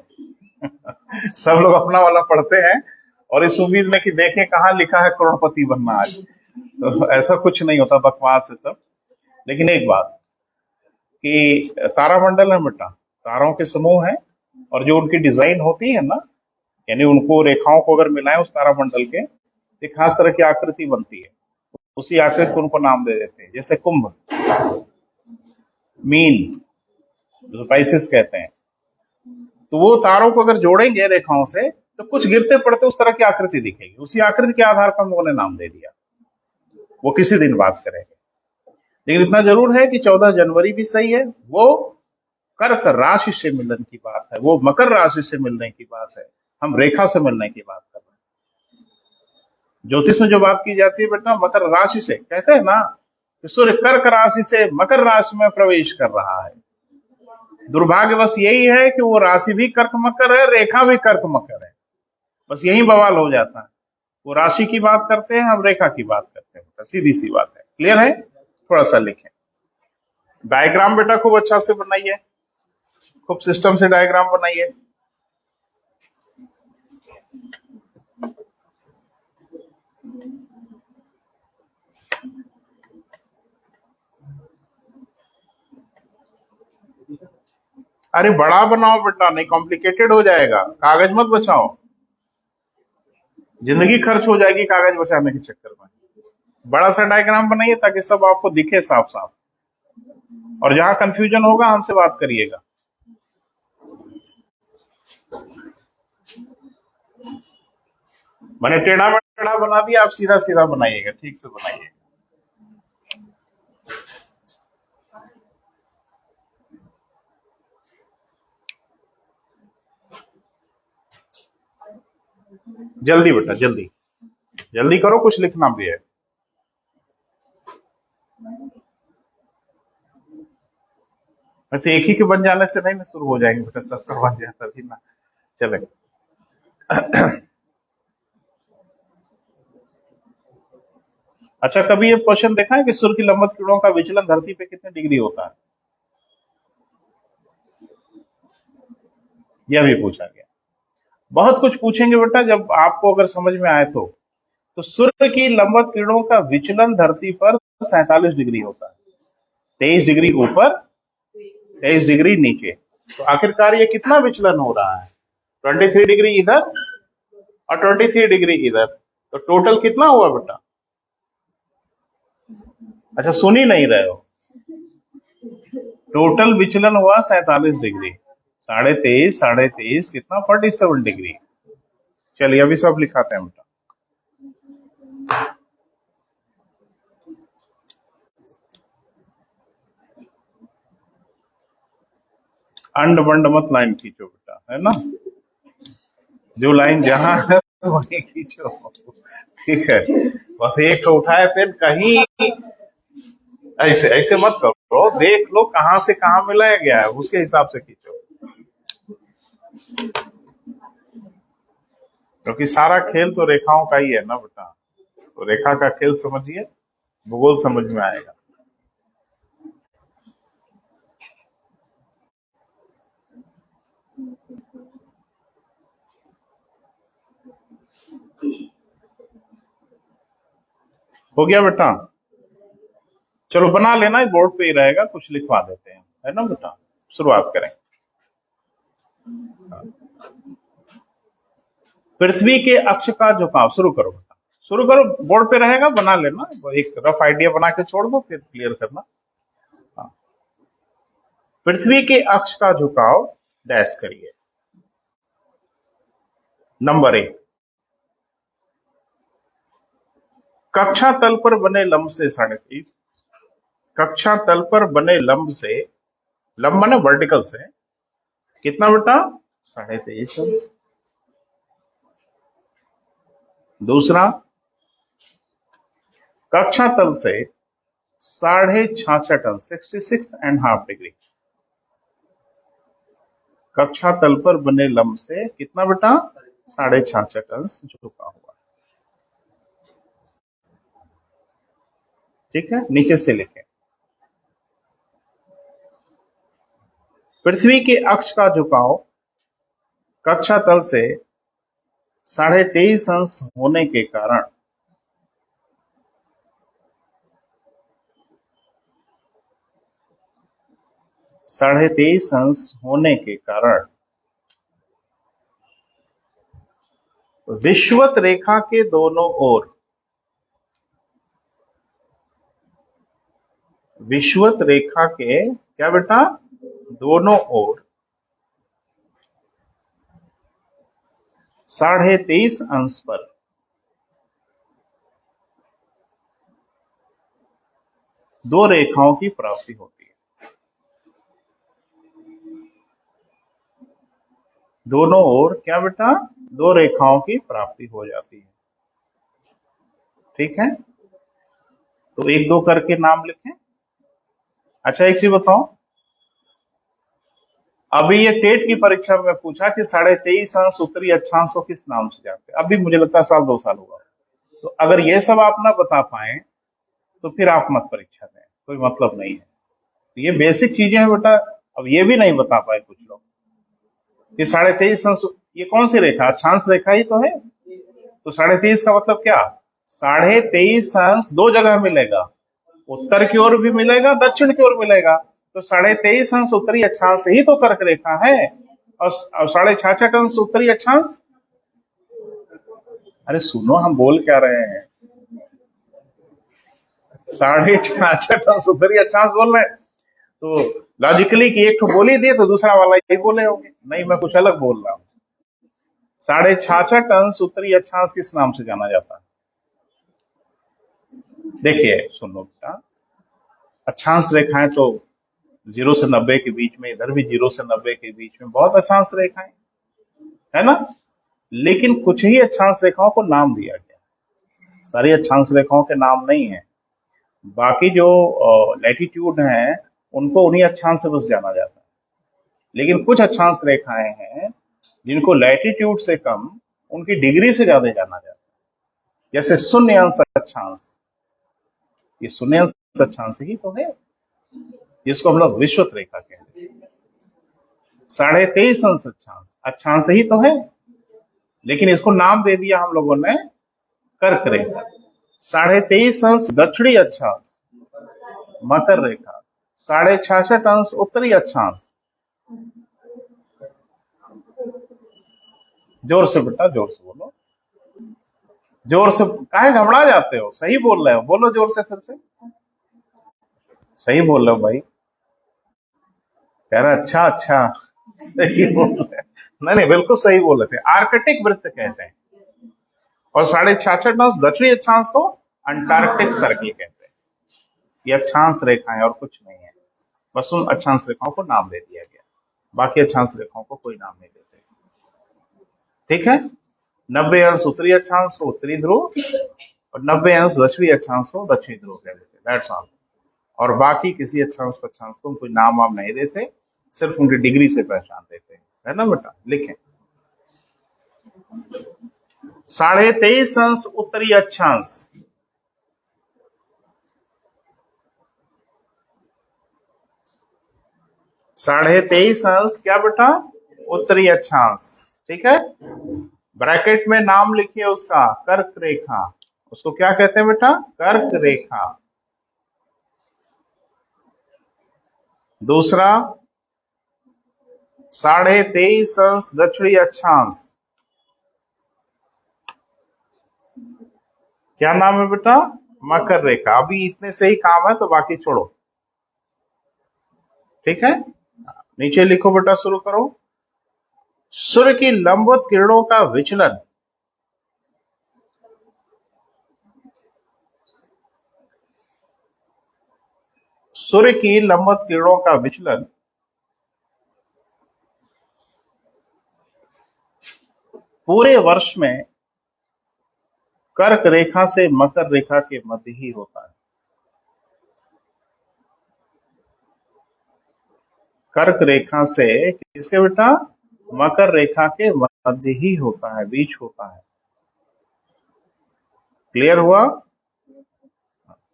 सब लोग अपना वाला पढ़ते हैं और इस उम्मीद में कि देखें कहाँ लिखा है करोड़पति बनना आज। तो ऐसा कुछ नहीं होता, बकवास है सब। लेकिन एक बात कि तारामंडल है बेटा, तारों के समूह है, और जो उनकी डिजाइन होती है ना, यानी उनको रेखाओं को अगर मिलाएं उस तारामंडल के, एक खास तरह की आकृति बनती है। उसी आकृति को उनको नाम दे देते हैं। जैसे कुंभ, मीन, जो स्पाइसेस कहते हैं, तो वो तारों को अगर जोड़ेंगे रेखाओं से तो कुछ गिरते पड़ते उस तरह की आकृति दिखेगी। उसी आकृति के आधार पर हम लोगों ने नाम दे दिया। वो किसी दिन बात करेंगे। लेकिन इतना जरूर है कि 14 जनवरी भी सही है, वो कर्क राशि से मिलन की बात है, वो मकर राशि से मिलने की बात है, हम रेखा से मिलने की बात कर रहे हैं। ज्योतिष में जो बात की जाती है बेटा मकर राशि से, कहते हैं ना कि सूर्य कर्क राशि से मकर राशि में प्रवेश कर रहा है। दुर्भाग्यवश यही है कि वो राशि भी कर्क मकर है, रेखा भी कर्क मकर है। बस यही बवाल हो जाता है। वो राशि की बात करते हैं, हम रेखा की बात करते हैं। सीधी सी बात है। क्लियर है? थोड़ा सा लिखें। डायग्राम बेटा खूब अच्छा से बनाइए, खूब सिस्टम से डायग्राम बनाइए। अरे बड़ा बनाओ बेटा, नहीं कॉम्प्लिकेटेड हो जाएगा। कागज मत बचाओ, जिंदगी खर्च हो जाएगी कागज बचाने के चक्कर में। बड़ा सा डायग्राम बनाइए ताकि सब आपको दिखे साफ साफ, और जहां कंफ्यूजन होगा हमसे बात करिएगा। मैंने टेढ़ा मेढ़ा बना दिया, आप सीधा सीधा बनाइएगा, ठीक से बनाइएगा। जल्दी बेटा जल्दी, जल्दी करो, कुछ लिखना भी है। वैसे एक ही के बन जाने से नहीं ना शुरू हो जाएंगे बेटा, सबका बन जाए तभी ना चले। अच्छा, कभी ये क्वेश्चन देखा है कि सूर्य की लंबवत किरणों का विचलन धरती पे कितने डिग्री होता है? यह भी पूछा गया। बहुत कुछ पूछेंगे बेटा, जब आपको अगर समझ में आए तो सूर्य की लंबवत किरणों का विचलन धरती पर 47 डिग्री होता है, 23 डिग्री ऊपर, 23 डिग्री नीचे। तो आखिरकार ये कितना विचलन हो रहा है? 23 डिग्री इधर और 23 डिग्री इधर, तो टोटल कितना हुआ बेटा? अच्छा, सुन ही नहीं रहे हो। टोटल विचलन हुआ 47 डिग्री, 23.5, 23.5 कितना, 47 डिग्री। चलिए अभी सब लिखाते हैं बेटा। अंड बंड मत लाइन खींचो बेटा, है ना, जो लाइन जहां है वही खींचो, ठीक है। बस एक उठाए पेन, कहीं ऐसे ऐसे मत करो, देख लो कहां से कहां मिलाया गया है, उसके हिसाब से खींचो, क्योंकि सारा खेल तो रेखाओं का ही है ना बेटा। तो रेखा का खेल समझिए, भूगोल समझ में आएगा। हो गया बेटा? चलो बना लेना, बोर्ड पे ही रहेगा, कुछ लिखवा देते हैं, है ना बेटा। शुरुआत करें। पृथ्वी के अक्ष का झुकाव, शुरू करो बेटा, शुरू करो, बोर्ड पे रहेगा, बना लेना, एक रफ आइडिया बना के छोड़ दो, फिर क्लियर करना। हाँ। पृथ्वी के अक्ष का झुकाव डैश करिए। नंबर 1, कक्षा तल पर बने लंब से 23.5, कक्षा तल पर बने लंब से, लंब माने वर्टिकल से, कितना बेटा? 23.5 अंश। दूसरा, कक्षा तल से 66.5 अंश, 66.5 डिग्री, कक्षा तल पर बने लंब से कितना बेटा? 66.5 अंश झुका हुआ। ठीक है, नीचे से लिखें। पृथ्वी के अक्ष का झुकाव कक्षा तल से 23.5 अंश होने के कारण 23.5 अंश होने के कारण विषुवत रेखा के दोनों ओर, विषुवत रेखा के क्या बेटा? दोनों ओर 23.5 अंश पर दो रेखाओं की प्राप्ति होती है। दोनों ओर क्या बेटा? दो रेखाओं की प्राप्ति हो जाती है। ठीक है, तो एक दो करके नाम लिखें। अच्छा, एक चीज बताओ, अभी ये टेट की परीक्षा में पूछा कि 23.5 अंश उत्तरी अक्षांश को किस नाम से जानते हैं, अभी मुझे लगता है 1-2 साल हुआ। तो अगर ये सब आप ना बता पाए तो फिर आप मत परीक्षा दें, कोई मतलब नहीं है। तो ये बेसिक चीजें हैं बेटा। अब ये भी नहीं बता पाए कुछ लोग कि 23.5 अंश ये कौन सी रेखा? अक्षांश रेखा ही तो है। तो 23.5 का मतलब क्या? 23.5 अंश दो जगह मिलेगा, उत्तर की ओर भी मिलेगा, दक्षिण की ओर मिलेगा। तो 23.5 अंश उत्तरी अक्षांश ही तो कर्क रेखा है, और 66.5 अंश उत्तरी अक्षांश। अरे सुनो, हम बोल क्या रहे हैं? 66.5 अंश उत्तरी अक्षांश बोल रहे हैं, तो लॉजिकली कि एक तो बोल ही दिए तो दूसरा वाला यही बोले होंगे। नहीं, मैं कुछ अलग बोल रहा हूं। 66.5 अंश उत्तरी अक्षांश किस नाम से जाना जाता है? देखिए सुनो बेटा, अक्षांश रेखाएं तो 0 से 90 के बीच में, इधर भी 0 से 90 के बीच में बहुत अक्षांश रेखाएं है ना। लेकिन कुछ ही अक्षांश रेखाओं को नाम दिया गया, सारी अक्षांश रेखाओं के नाम नहीं है। बाकी जो लैटिट्यूड हैं उनको उन्हीं अक्षांश से बस जाना जाता है, लेकिन कुछ अक्षांश रेखाएं हैं जिनको लैटिट्यूड से कम उनकी डिग्री से ज्यादा जाना जाता है, जैसे शून्य अंश अक्षांश। ये शून्य अंश अक्षांश ही तो है जिसको हम लोग विषुवत रेखा कहते हैं। 23.5 अंश अक्षांश अक्षांश ही तो है, लेकिन इसको नाम दे दिया हम लोगों ने कर्क रेखा। 23.5 अंश दक्षिणी अक्षांश मकर रेखा। 66.5 अंश उत्तरी अक्षांश। जोर से बेटा, जोर से बोलो, जोर से। काहे घबरा जाते हो? सही बोल रहे हो, बोलो जोर से फिर से। सही बोल रहे हो भाई, कह रहा अच्छा अच्छा सही बोल रहे। नहीं नहीं, बिल्कुल सही बोल रहे थे। आर्कटिक वृत्त कहते हैं, और 66.5 अंश दक्षिणी अक्षांश को अंटार्कटिक सर्किल कहते हैं। ये अक्षांश रेखाएं और कुछ नहीं है, बस उन अक्षांश रेखाओं को नाम दे दिया गया, बाकी अक्षांश रेखाओं को कोई नाम नहीं देते। ठीक है, 90 अंश उत्तरी अक्षांश को उत्तरी ध्रुव और 90 अंश दक्षिणी अक्षांश को दक्षिणी ध्रुव कह देते, दैट्स ऑल। और बाकी किसी अक्षांश पक्षांश को कोई नाम वाम नहीं देते, सिर्फ उनकी डिग्री से पहचान देते हैं, है ना बेटा? लिखें 23.5 अंश उत्तरी अक्षांश। साढ़े 23 अंश क्या बेटा? उत्तरी अक्षांश। ठीक है, ब्रैकेट में नाम लिखिए उसका, कर्क रेखा। उसको क्या कहते हैं बेटा? कर्क रेखा। दूसरा 23.5 अंश दक्षिणी अक्षांश, क्या नाम है बेटा? मकर रेखा। अभी इतने से ही काम है, तो बाकी छोड़ो। ठीक है, नीचे लिखो बेटा, शुरू करो। सूर्य की लंबवत किरणों का विचलन सूर्य की लंबवत किरणों का विचलन पूरे वर्ष में कर्क रेखा से मकर रेखा के मध्य ही होता है। कर्क रेखा से किसके बेटा? मकर रेखा के मध्य ही होता है, बीच होता है। क्लियर हुआ?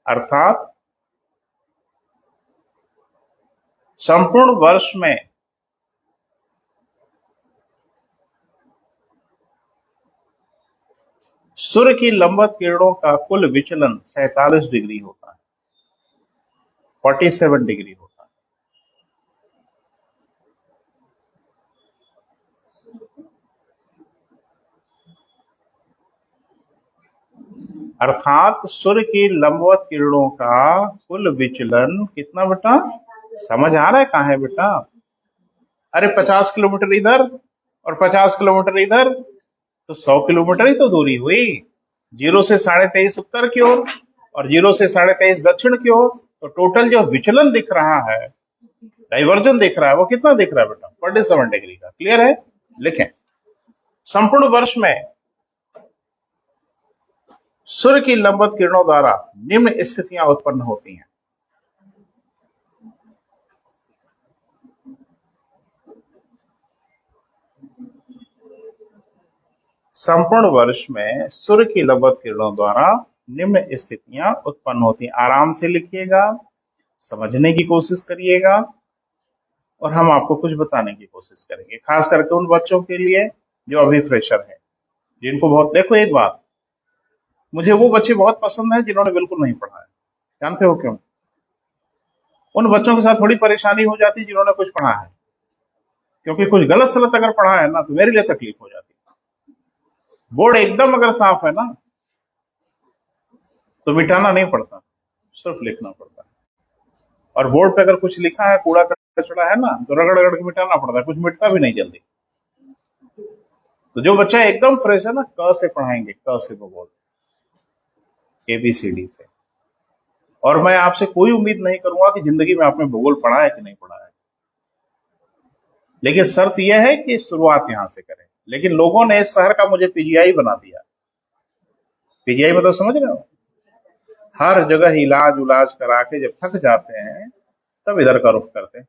अर्थात संपूर्ण वर्ष में सूर्य की लंबवत किरणों का कुल विचलन 47 डिग्री होता है, 47 डिग्री होता है। अर्थात सूर्य की लंबवत किरणों का कुल विचलन कितना बेटा? समझ आ रहा है कहाँ है बेटा? अरे 50 किलोमीटर इधर और 50 किलोमीटर इधर, तो 100 किलोमीटर ही तो दूरी हुई। 0 से 23.5 उत्तर की ओर और 0 से 23.5 दक्षिण की ओर, तो टोटल जो विचलन दिख रहा है, डाइवर्जन दिख रहा है, वो कितना दिख रहा है बेटा? 47 डिग्री का। क्लियर है? लिखें, संपूर्ण वर्ष में सूर्य की लंबवत किरणों द्वारा निम्न स्थितियां उत्पन्न होती हैं। संपूर्ण वर्ष में सूर्य की लंबवत किरणों द्वारा निम्न स्थितियां उत्पन्न होती हैं। आराम से लिखिएगा, समझने की कोशिश करिएगा, और हम आपको कुछ बताने की कोशिश करेंगे, खास करके उन बच्चों के लिए जो अभी फ्रेशर हैं, जिनको बहुत। देखो एक बात, मुझे वो बच्चे बहुत पसंद हैं जिन्होंने बिल्कुल नहीं पढ़ा है। जानते हो क्यों? उन बच्चों के साथ थोड़ी परेशानी हो जाती है जिन्होंने कुछ पढ़ा है, क्योंकि कुछ गलत सलत अगर पढ़ा है ना, तो मेरे लिए तकलीफ हो जाती है। बोर्ड एकदम अगर साफ है ना, तो मिटाना नहीं पड़ता, सिर्फ लिखना पड़ता है। और बोर्ड पे अगर कुछ लिखा है, कूड़ा कचड़ा है ना, तो रगड़ रगड़ के मिटाना पड़ता है, कुछ मिटता भी नहीं जल्दी। तो जो बच्चा एकदम फ्रेश है ना, क से पढ़ाएंगे, क से वो बोल, ABCD से। और मैं आपसे कोई उम्मीद नहीं करूंगा कि जिंदगी में आपने भूगोल पढ़ा है कि नहीं पढ़ा है, लेकिन शर्त यह है कि शुरुआत यहां से करें। लेकिन लोगों ने इस शहर का मुझे पीजीआई बना दिया। पीजीआई मतलब समझ रहे हो? हर जगह इलाज उलाज करा के जब थक जाते हैं तब इधर का रुख करते हैं।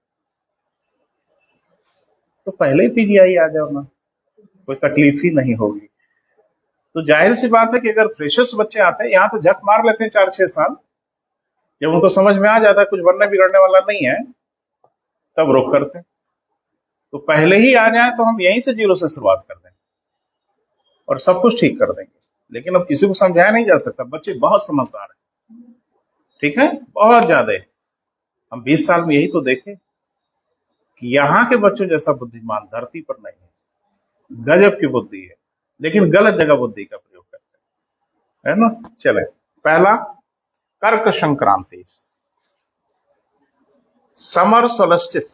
तो पहले ही पीजीआई आ जाओ ना, कोई तकलीफ ही नहीं होगी। तो जाहिर सी बात है कि अगर फ्रेशर्स बच्चे आते हैं यहाँ तो झक मार लेते हैं 4-6 साल, जब उनको समझ में आ जाता है कुछ बनने बिगड़ने वाला नहीं है तब रुख करते हैं। तो पहले ही आ जाए तो हम यहीं से जीरो से शुरुआत कर दें और सब कुछ ठीक कर देंगे। लेकिन अब किसी को समझाया नहीं जा सकता, बच्चे बहुत समझदार हैं, ठीक है, बहुत ज्यादा। हम 20 साल में यही तो देखे कि यहाँ के बच्चों जैसा बुद्धिमान धरती पर नहीं है। गजब की बुद्धि है, लेकिन गलत जगह बुद्धि का प्रयोग करते हैं, है ना। चले, पहला कर्क संक्रांति, समर सोलस्टिस,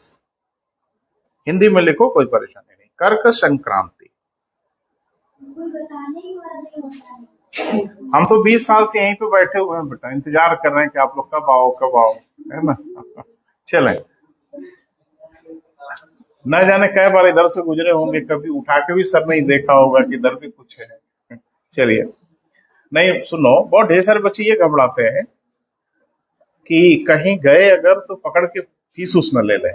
हिंदी में लिखो कोई परेशानी नहीं, कर्क संक्रांति। हम तो 20 साल से यहीं पे बैठे हुए हैं बेटा, इंतजार कर रहे हैं कि आप लोग कब आओ कब आओ, है ना। चले, न जाने कई बार इधर से गुजरे होंगे, कभी उठा के भी सर नहीं देखा होगा कि इधर भी कुछ है। चलिए, नहीं सुनो, बहुत ढेर सारे बच्चे ये घबराते हैं कि कहीं गए अगर तो पकड़ के फीस उसमें ले लें।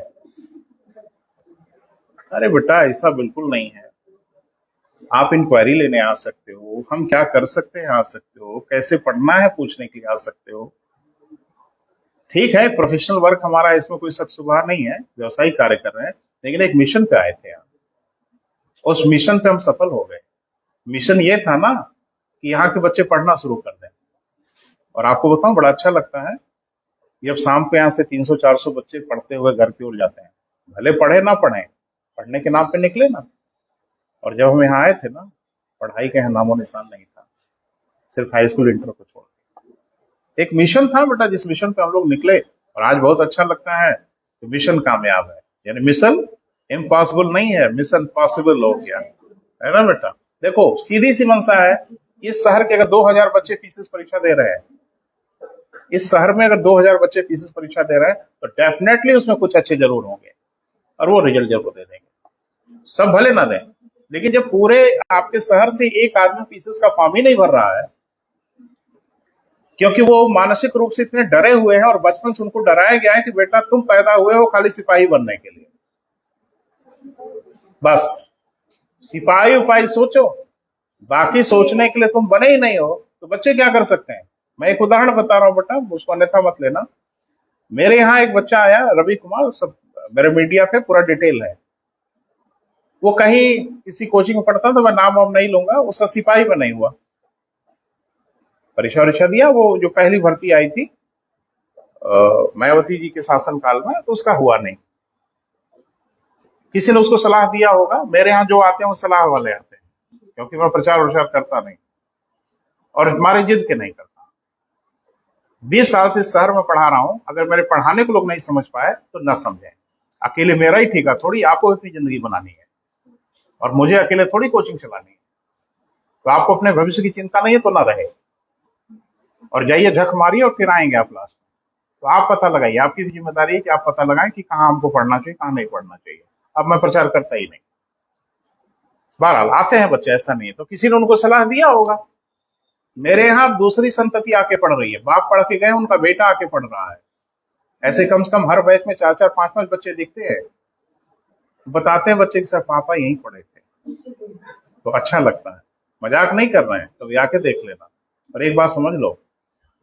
अरे बेटा ऐसा बिल्कुल नहीं है। आप इंक्वायरी लेने आ सकते हो, हम क्या कर सकते हैं आ सकते हो, कैसे पढ़ना है पूछने के लिए आ सकते हो। ठीक है, प्रोफेशनल वर्क हमारा, इसमें कोई शक शुबा नहीं है, व्यवसायिक कार्य कर रहे हैं, लेकिन एक मिशन पे आए थे यहाँ। उस मिशन पे हम सफल हो गए। मिशन ये था ना कि यहाँ के बच्चे पढ़ना शुरू कर दें। और आपको बताऊं बड़ा अच्छा लगता है, जब शाम को यहाँ से 300-400 बच्चे पढ़ते हुए घर की ओर जाते हैं, भले पढ़े ना पढ़े, पढ़ने के नाम पे निकले ना। और जब हम यहाँ आए थे ना, पढ़ाई का यहाँ नामो निशान नहीं था, सिर्फ हाई स्कूल इंटर को छोड़ के। एक मिशन था बेटा, जिस मिशन पे हम लोग निकले, और आज बहुत अच्छा लगता है कि मिशन कामयाब है। यानी मिशन इम्पॉसिबल नहीं है, मिशन पॉसिबल हो गया, है ना बेटा। देखो सीधी सी मंशा है, इस शहर के अगर 2000 बच्चे पीसीएस परीक्षा दे रहे हैं, इस शहर में अगर 2000 बच्चे पीसीएस परीक्षा दे रहे हैं, तो डेफिनेटली उसमें कुछ अच्छे जरूर होंगे और वो रिजल्ट जरूर दे देंगे। सब भले ना दें, लेकिन जब पूरे आपके शहर से एक आदमी पीसीएस का फॉर्म ही नहीं भर रहा है, क्योंकि वो मानसिक रूप से इतने डरे हुए हैं और बचपन से उनको डराया गया है कि बेटा तुम पैदा हुए हो खाली सिपाही बनने के लिए, बस सिपाही उपाही सोचो, बाकी सोचने के लिए तुम बने ही नहीं हो। तो बच्चे क्या कर सकते हैं। मैं एक उदाहरण बता रहा हूँ बेटा, उसको अन्यथा मत लेना। मेरे यहाँ एक बच्चा आया, रवि कुमार, सब मेरे मीडिया पे पूरा डिटेल है। वो कहीं किसी कोचिंग में पढ़ता, तो मैं नाम वाम नहीं लूंगा, उसका सिपाही में नहीं हुआ। परीक्षा दिया, वो जो पहली भर्ती आई थी मायावती जी के शासनकाल में, तो उसका हुआ नहीं। किसी ने उसको सलाह दिया होगा। मेरे यहाँ जो आते हैं वो सलाह वाले आते हैं, क्योंकि मैं प्रचार प्रसार करता नहीं और हमारे जिद के नहीं करता। 20 साल से शहर में पढ़ा रहा हूं, अगर मेरे पढ़ाने को लोग नहीं समझ पाए तो न समझें। अकेले मेरा ही ठेका थोड़ी, आपको अपनी जिंदगी बनानी है और मुझे अकेले थोड़ी कोचिंग चलानी है। तो आपको अपने भविष्य की चिंता नहीं है तो ना रहे, और जाइए झक मारिए और फिर आएंगे आप लास्ट में। तो आप पता लगाइए, आपकी भी जिम्मेदारी है कि आप पता लगाएं कि कहाँ हमको पढ़ना चाहिए, कहाँ नहीं पढ़ना चाहिए। अब मैं प्रचार करता ही नहीं। बहरहाल आते हैं बच्चे, ऐसा नहीं है, तो किसी ने उनको सलाह दिया होगा। मेरे यहाँ दूसरी संतति आके पढ़ रही है, बाप पढ़ के गए, उनका बेटा आके पढ़ रहा है। ऐसे कम से कम हर बैच में 4-4, 5-5 बच्चे दिखते हैं। बताते हैं बच्चे कि सर पापा यहीं पढ़े थे, तो अच्छा लगता है। मजाक नहीं कर रहे हैं, कभी आके देख लेना। और एक बात समझ लो,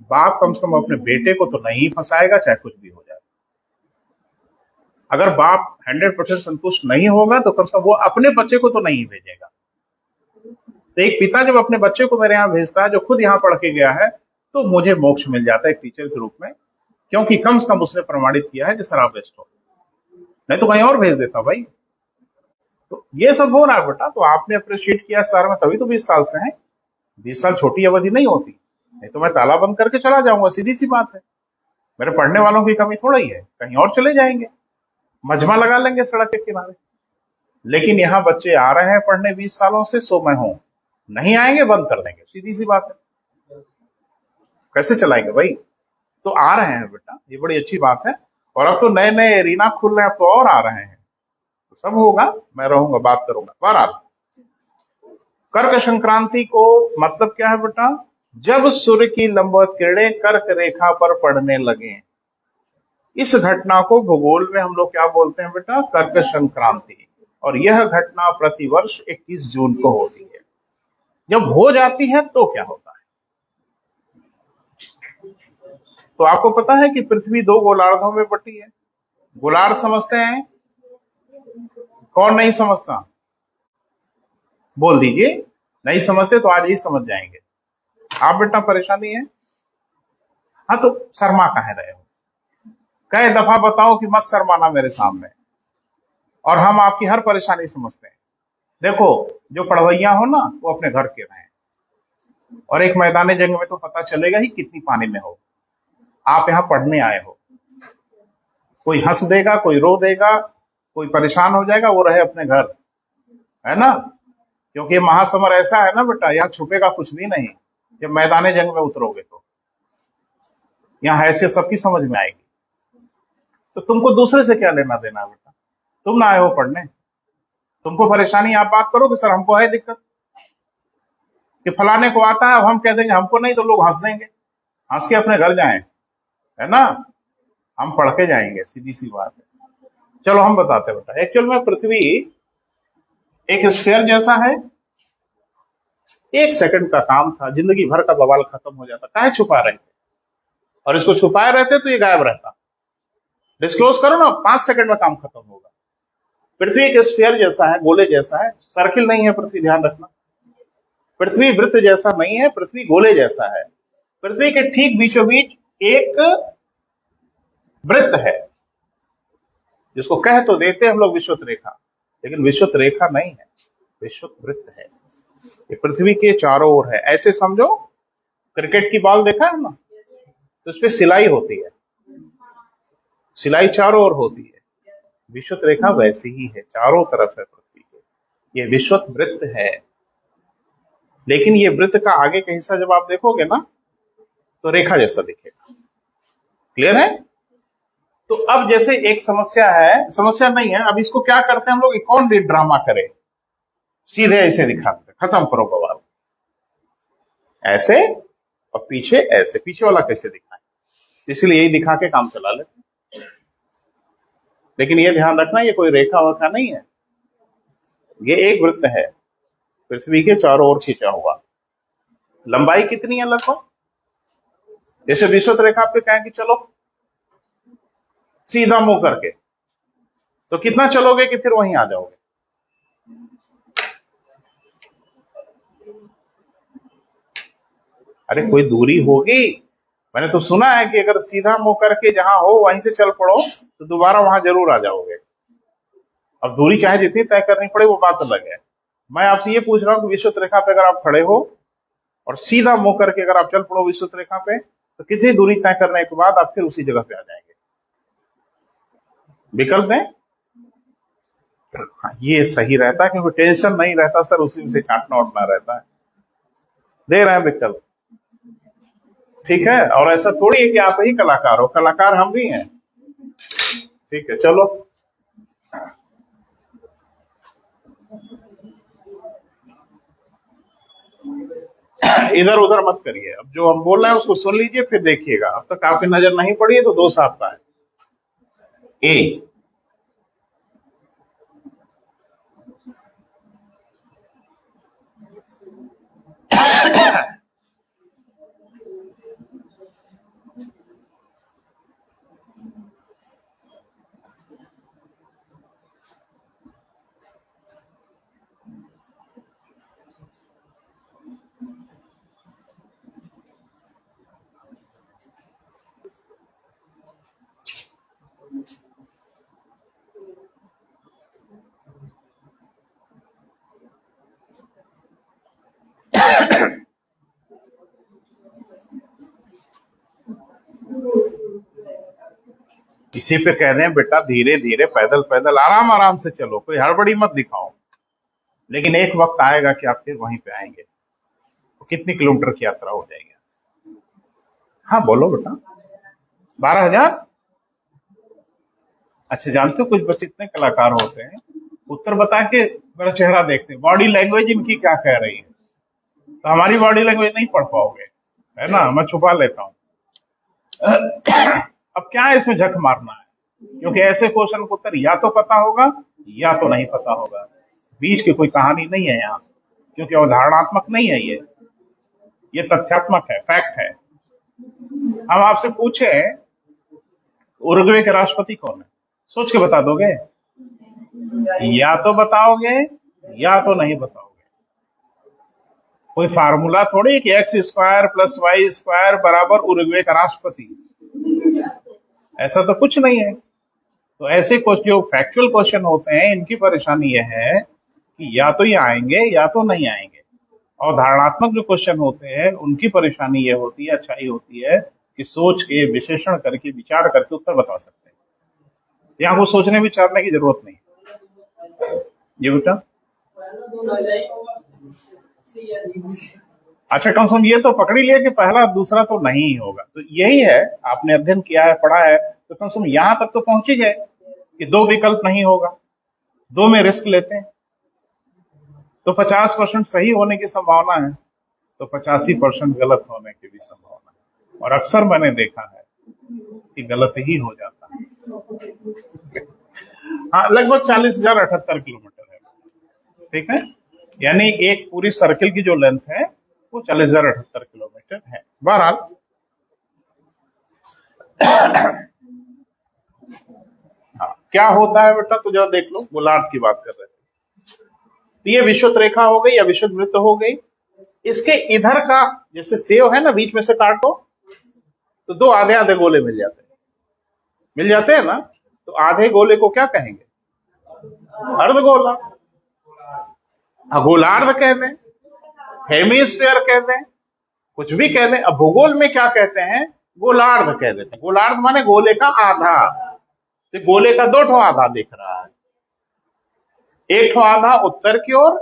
बाप कम से कम अपने बेटे को तो नहीं फंसाएगा, चाहे कुछ भी हो जाए। अगर बाप 100% संतुष्ट नहीं होगा तो कम से कम वो अपने बच्चे को तो नहीं भेजेगा। तो एक पिता जब अपने बच्चे को मेरे यहाँ भेजता है जो खुद यहाँ पढ़ के गया है, तो मुझे मोक्ष मिल जाता है एक टीचर के रूप में, क्योंकि कम से कम उसने प्रमाणित किया है कि सर आप बेस्ट हो। नहीं तो कहीं और भेज देता भाई। तो ये सब हो रहा है बेटा, तो आपने अप्रिशिएट किया शहर में, तभी तो 20 साल से हैं। 20 साल छोटी अवधि नहीं होती, नहीं तो मैं ताला बंद करके चला जाऊंगा, सीधी सी बात है। मेरे पढ़ने वालों की कमी थोड़ा ही है, कहीं और चले जाएंगे, मजमा लगा लेंगे सड़क के किनारे। लेकिन यहाँ बच्चे आ रहे हैं पढ़ने 20 सालों से, सो मैं हूं, नहीं आएंगे बंद कर देंगे, सीधी सी बात है। कैसे चलाएंगे भाई। तो आ रहे हैं बेटा, ये बड़ी अच्छी बात है। और अब तो नए नए एरिना खुल रहे हैं, अब तो और आ रहे हैं, तो सब होगा, मैं रहूंगा, बात करूंगा। बहरहाल कर्क संक्रांति को मतलब क्या है बेटा? जब सूर्य की लंबवत किरणें कर्क रेखा पर पड़ने लगे, इस घटना को भूगोल में हम लोग क्या बोलते हैं बेटा? कर्क संक्रांति। और यह घटना प्रतिवर्ष 21 जून को होती है। जब हो जाती है तो क्या होता है? तो आपको पता है कि पृथ्वी 2 गोलार्धों में बटी है। गोलार्ध समझते हैं? कौन नहीं समझता? बोल दीजिए। नहीं समझते तो आज ही समझ जाएंगे। आप बेटा परेशानी है? हाँ तो शर्मा काहे रहे हो? कई दफा बताओ कि मत शर्माना मेरे सामने, और हम आपकी हर परेशानी समझते हैं। देखो, जो पढ़वैया हो ना वो अपने घर के रहें, और एक मैदान जंग में तो पता चलेगा ही कितनी पानी में हो। आप यहाँ पढ़ने आए हो। कोई हंस देगा, कोई रो देगा, कोई परेशान हो जाएगा, वो रहे अपने घर, है ना? क्योंकि ये महासमर ऐसा है ना बेटा, यहाँ छुपेगा कुछ भी नहीं। जब मैदान जंग में उतरोगे तो यहाँ हैसियत सबकी समझ में आएगी। तो तुमको दूसरे से क्या लेना देना है बेटा? तुम ना आए हो पढ़ने, तुमको परेशानी, आप बात करो कि सर हमको है दिक्कत, कि फलाने को आता है, अब हम कह देंगे हमको नहीं तो लोग हंस देंगे, हंस के अपने घर जाएं, है ना? हम पढ़ के जाएंगे, सीधी सी बात है। चलो हम बताते बेटा। एक्चुअल में पृथ्वी एक स्फीयर जैसा है। 1 सेकंड का काम था, जिंदगी भर का बवाल खत्म हो जाता। काहे छुपा रहे थे? और इसको छुपाए रहते तो ये गायब रहता। डिस्क्लोज करो ना, 5 सेकंड में काम खत्म होगा। पृथ्वी एक स्फीयर जैसा है, गोले जैसा है। सर्किल नहीं है पृथ्वी, ध्यान रखना। पृथ्वी वृत्त जैसा नहीं है, पृथ्वी गोले जैसा है। पृथ्वी के ठीक बीचों बीच एक वृत्त है, जिसको कह तो देते हम लोग विषुवत रेखा, लेकिन विषुवत रेखा नहीं है, विषुवत वृत्त है। ये पृथ्वी के चारों ओर है। ऐसे समझो, क्रिकेट की बॉल देखा है ना, तो उस पर सिलाई होती है, सिलाई चारों ओर होती है। विषुवत रेखा वैसी ही है, चारों तरफ है पृथ्वी के। ये विषुवत वृत्त है। लेकिन ये वृत्त का आगे का हिस्सा जब आप देखोगे ना तो रेखा जैसा दिखेगा। क्लियर है? तो अब जैसे एक समस्या है, समस्या नहीं है, अब इसको क्या करते हैं हम लोग, एक कौन ड्रामा करे, सीधे ऐसे दिखाते, खत्म करो बवाल। ऐसे और पीछे ऐसे, पीछे वाला कैसे दिखाएं, इसलिए यही दिखा के काम चला लेते। लेकिन ये ध्यान रखना, ये कोई रेखा वेखा नहीं है, ये एक वृत्त है पृथ्वी के चारों ओर खींचा हुआ। लंबाई कितनी है लगभग? जैसे विषुवत रेखा पे कहें कि चलो सीधा मुंह करके, तो कितना चलोगे कि फिर वहीं आ जाओगे? अरे कोई दूरी होगी। मैंने तो सुना है कि अगर सीधा मुंह करके जहां हो वहीं से चल पड़ो तो दोबारा वहां जरूर आ जाओगे। अब दूरी चाहे जितनी तय करनी पड़े वो बात अलग है। मैं आपसे ये पूछ रहा हूँ कि विषुवत रेखा पे अगर आप खड़े हो और सीधा मुंह करके अगर आप चल पड़ो विषुवत रेखा पे, तो कितनी दूरी तय करने के बाद आप फिर उसी जगह पे आ जाएंगे? विकल्प दें? हाँ, ये सही रहता है क्योंकि टेंशन नहीं रहता सर, उसी में से काटना उठना रहता है। दे रहे हैं विकल्प, ठीक है? और ऐसा थोड़ी है कि आप ही कलाकार हो, कलाकार हम भी हैं। ठीक है, चलो इधर उधर मत करिए। अब जो हम बोल रहे हैं उसको सुन लीजिए, फिर देखिएगा। अब तक आपकी नजर नहीं पड़ी है तो दोष आपका है। ए, इसी पे कह रहे हैं बेटा, धीरे धीरे पैदल पैदल आराम आराम से चलो, कोई हड़बड़ी मत दिखाओ। लेकिन एक वक्त आएगा कि आप फिर वहीं पे आएंगे, तो कितनी किलोमीटर की यात्रा हो जाएगी? हाँ बोलो बेटा। 12,000? अच्छा, जानते हो कुछ बच्चे इतने कलाकार होते हैं उत्तर बता के मेरा चेहरा देखते हैं, बॉडी लैंग्वेज इनकी क्या कह रही है। तो हमारी बॉडी लैंग्वेज नहीं पढ़ पाओगे, है ना, मैं छुपा लेता हूँ। अब क्या है, इसमें झक मारना है, क्योंकि ऐसे क्वेश्चन को उत्तर या तो पता होगा या तो नहीं पता होगा, बीच की कोई कहानी नहीं है यहाँ, क्योंकि अवधारणात्मक नहीं है ये तथ्यात्मक है, फैक्ट है। हम आपसे पूछे उरुग्वे के राष्ट्रपति कौन है, सोच के बता दोगे? या तो बताओगे या तो नहीं बताओगे। कोई फार्मूला थोड़ी कि x² + y² बराबर उरुग्वे का राष्ट्रपति, ऐसा तो कुछ नहीं है। तो ऐसे जो फैक्चुअल क्वेश्चन होते हैं, इनकी परेशानी यह है कि या तो ये आएंगे या तो नहीं आएंगे। और धारणात्मक जो क्वेश्चन होते हैं, उनकी परेशानी ये होती है, अच्छाई होती है कि सोच के, विश्लेषण करके, विचार करके उत्तर बता सकते हैं। यहाँ को सोचने विचारने की जरूरत नहीं। ये बेटा अच्छा, कम से कम ये तो पकड़ लिया कि पहला दूसरा तो नहीं होगा। तो यही है, आपने अध्ययन किया है, पढ़ा है, तो कम से कम यहां तक तो पहुंच ही जाए कि 2 विकल्प नहीं होगा, 2 में रिस्क लेते हैं तो 50% सही होने की संभावना है, तो 85% गलत होने की भी संभावना है। और अक्सर मैंने देखा है कि गलत ही हो जाता है। हाँ, लगभग 40,078 किलोमीटर है, ठीक है, यानी एक पूरी सर्किल की जो लेंथ है वो 40,078 किलोमीटर है। बहरहाल हाँ, क्या होता है बेटा, तो जरा देख लो, गोलार्ध की बात कर रहे थे। तो ये विषुवत रेखा हो गई या विषुवत वृत्त हो गई। इसके इधर का जैसे सेव है ना, बीच में से काटो तो 2 आधे आधे गोले मिल जाते हैं ना। तो आधे गोले को क्या कहेंगे? अर्धगोला, गोलार्ध कह दें, हेमिस्फीयर कह दें, कुछ भी कह दें। अब भूगोल में क्या कहते हैं? गोलार्ध कह देते हैं। गोलार्ध माने गोले का आधा। तो गोले का 2 ठो आधा दिख रहा है, एक ठो आधा उत्तर की ओर,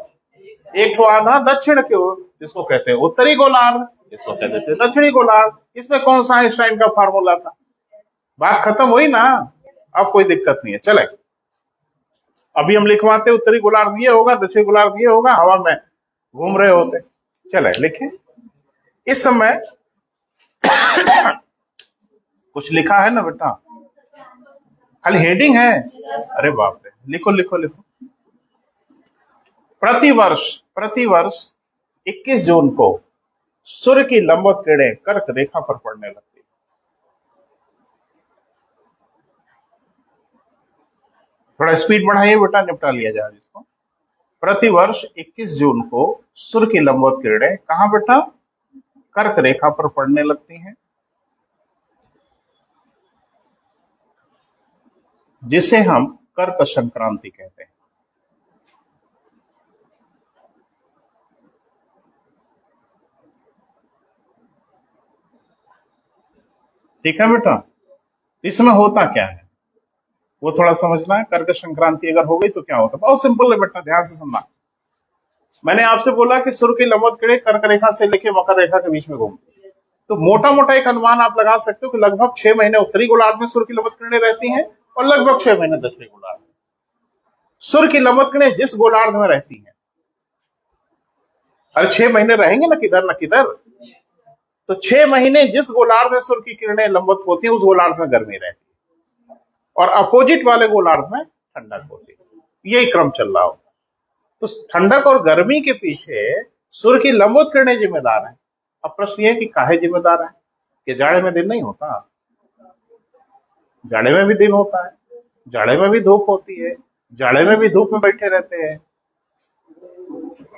एक ठो आधा दक्षिण की ओर, जिसको कहते हैं उत्तरी गोलार्ध, जिसको कहते हैं दक्षिणी गोलार्ध। इसमें कौन सा आइंस्टाइन का फार्मूला था? बात खत्म हुई ना, अब कोई दिक्कत नहीं है। चले, अभी हम लिखवाते उत्तरी गोलार्ध ये होगा, दक्षिणी गोलार्ध ये होगा, हवा में घूम रहे होते। चले लिखें। इस समय कुछ लिखा है ना बेटा, खाली हेडिंग है? अरे बाप रे, लिखो लिखो लिखो। प्रतिवर्ष 21 जून को सूर्य की लंबवत किरणें कर्क रेखा पर पड़ने लगती है। थोड़ा स्पीड बढ़ाइए बेटा, निपटा लिया जाए इसको। प्रतिवर्ष 21 जून को सूर्य की लंबवत किरणें कहां बेटा? कर्क रेखा पर पड़ने लगती हैं, जिसे हम कर्क संक्रांति कहते हैं। ठीक है बेटा, इसमें होता क्या है वो थोड़ा समझना है। कर्क संक्रांति अगर हो गई तो क्या होता है? बहुत सिंपल है बेटा, ध्यान से सुनना। मैंने आपसे बोला कि सूर्य की लंबवत किरणें कर्क रेखा से लेकर मकर रेखा के बीच में घूमती है। तो मोटा मोटा एक अनुमान आप लगा सकते हो कि लगभग 6 महीने उत्तरी गोलार्ध में सूर्य की लंबवत किरणें रहती हैं और लगभग 6 महीने दक्षिणी गोलार्ध में। सूर्य की लंबवत किरणें जिस गोलार्ध में रहती हैं, अरे 6 महीने रहेंगे ना किधर न किधर, तो 6 महीने जिस गोलार्ध में सूर्य की किरणें लंबवत होती है, उस गोलार्ध में गर्मी रहती है और अपोजिट वाले गोलार्ध में ठंडक होती है। यही क्रम चल रहा होता है। तो ठंडक और गर्मी के पीछे सूर्य की लंबवत किरणें जिम्मेदार हैं। अब प्रश्न ये है कि काहे जिम्मेदार है? कि जाड़े में दिन नहीं होता? जाड़े में भी दिन होता है, जाड़े में भी धूप होती है, जाड़े में भी धूप में बैठे रहते हैं।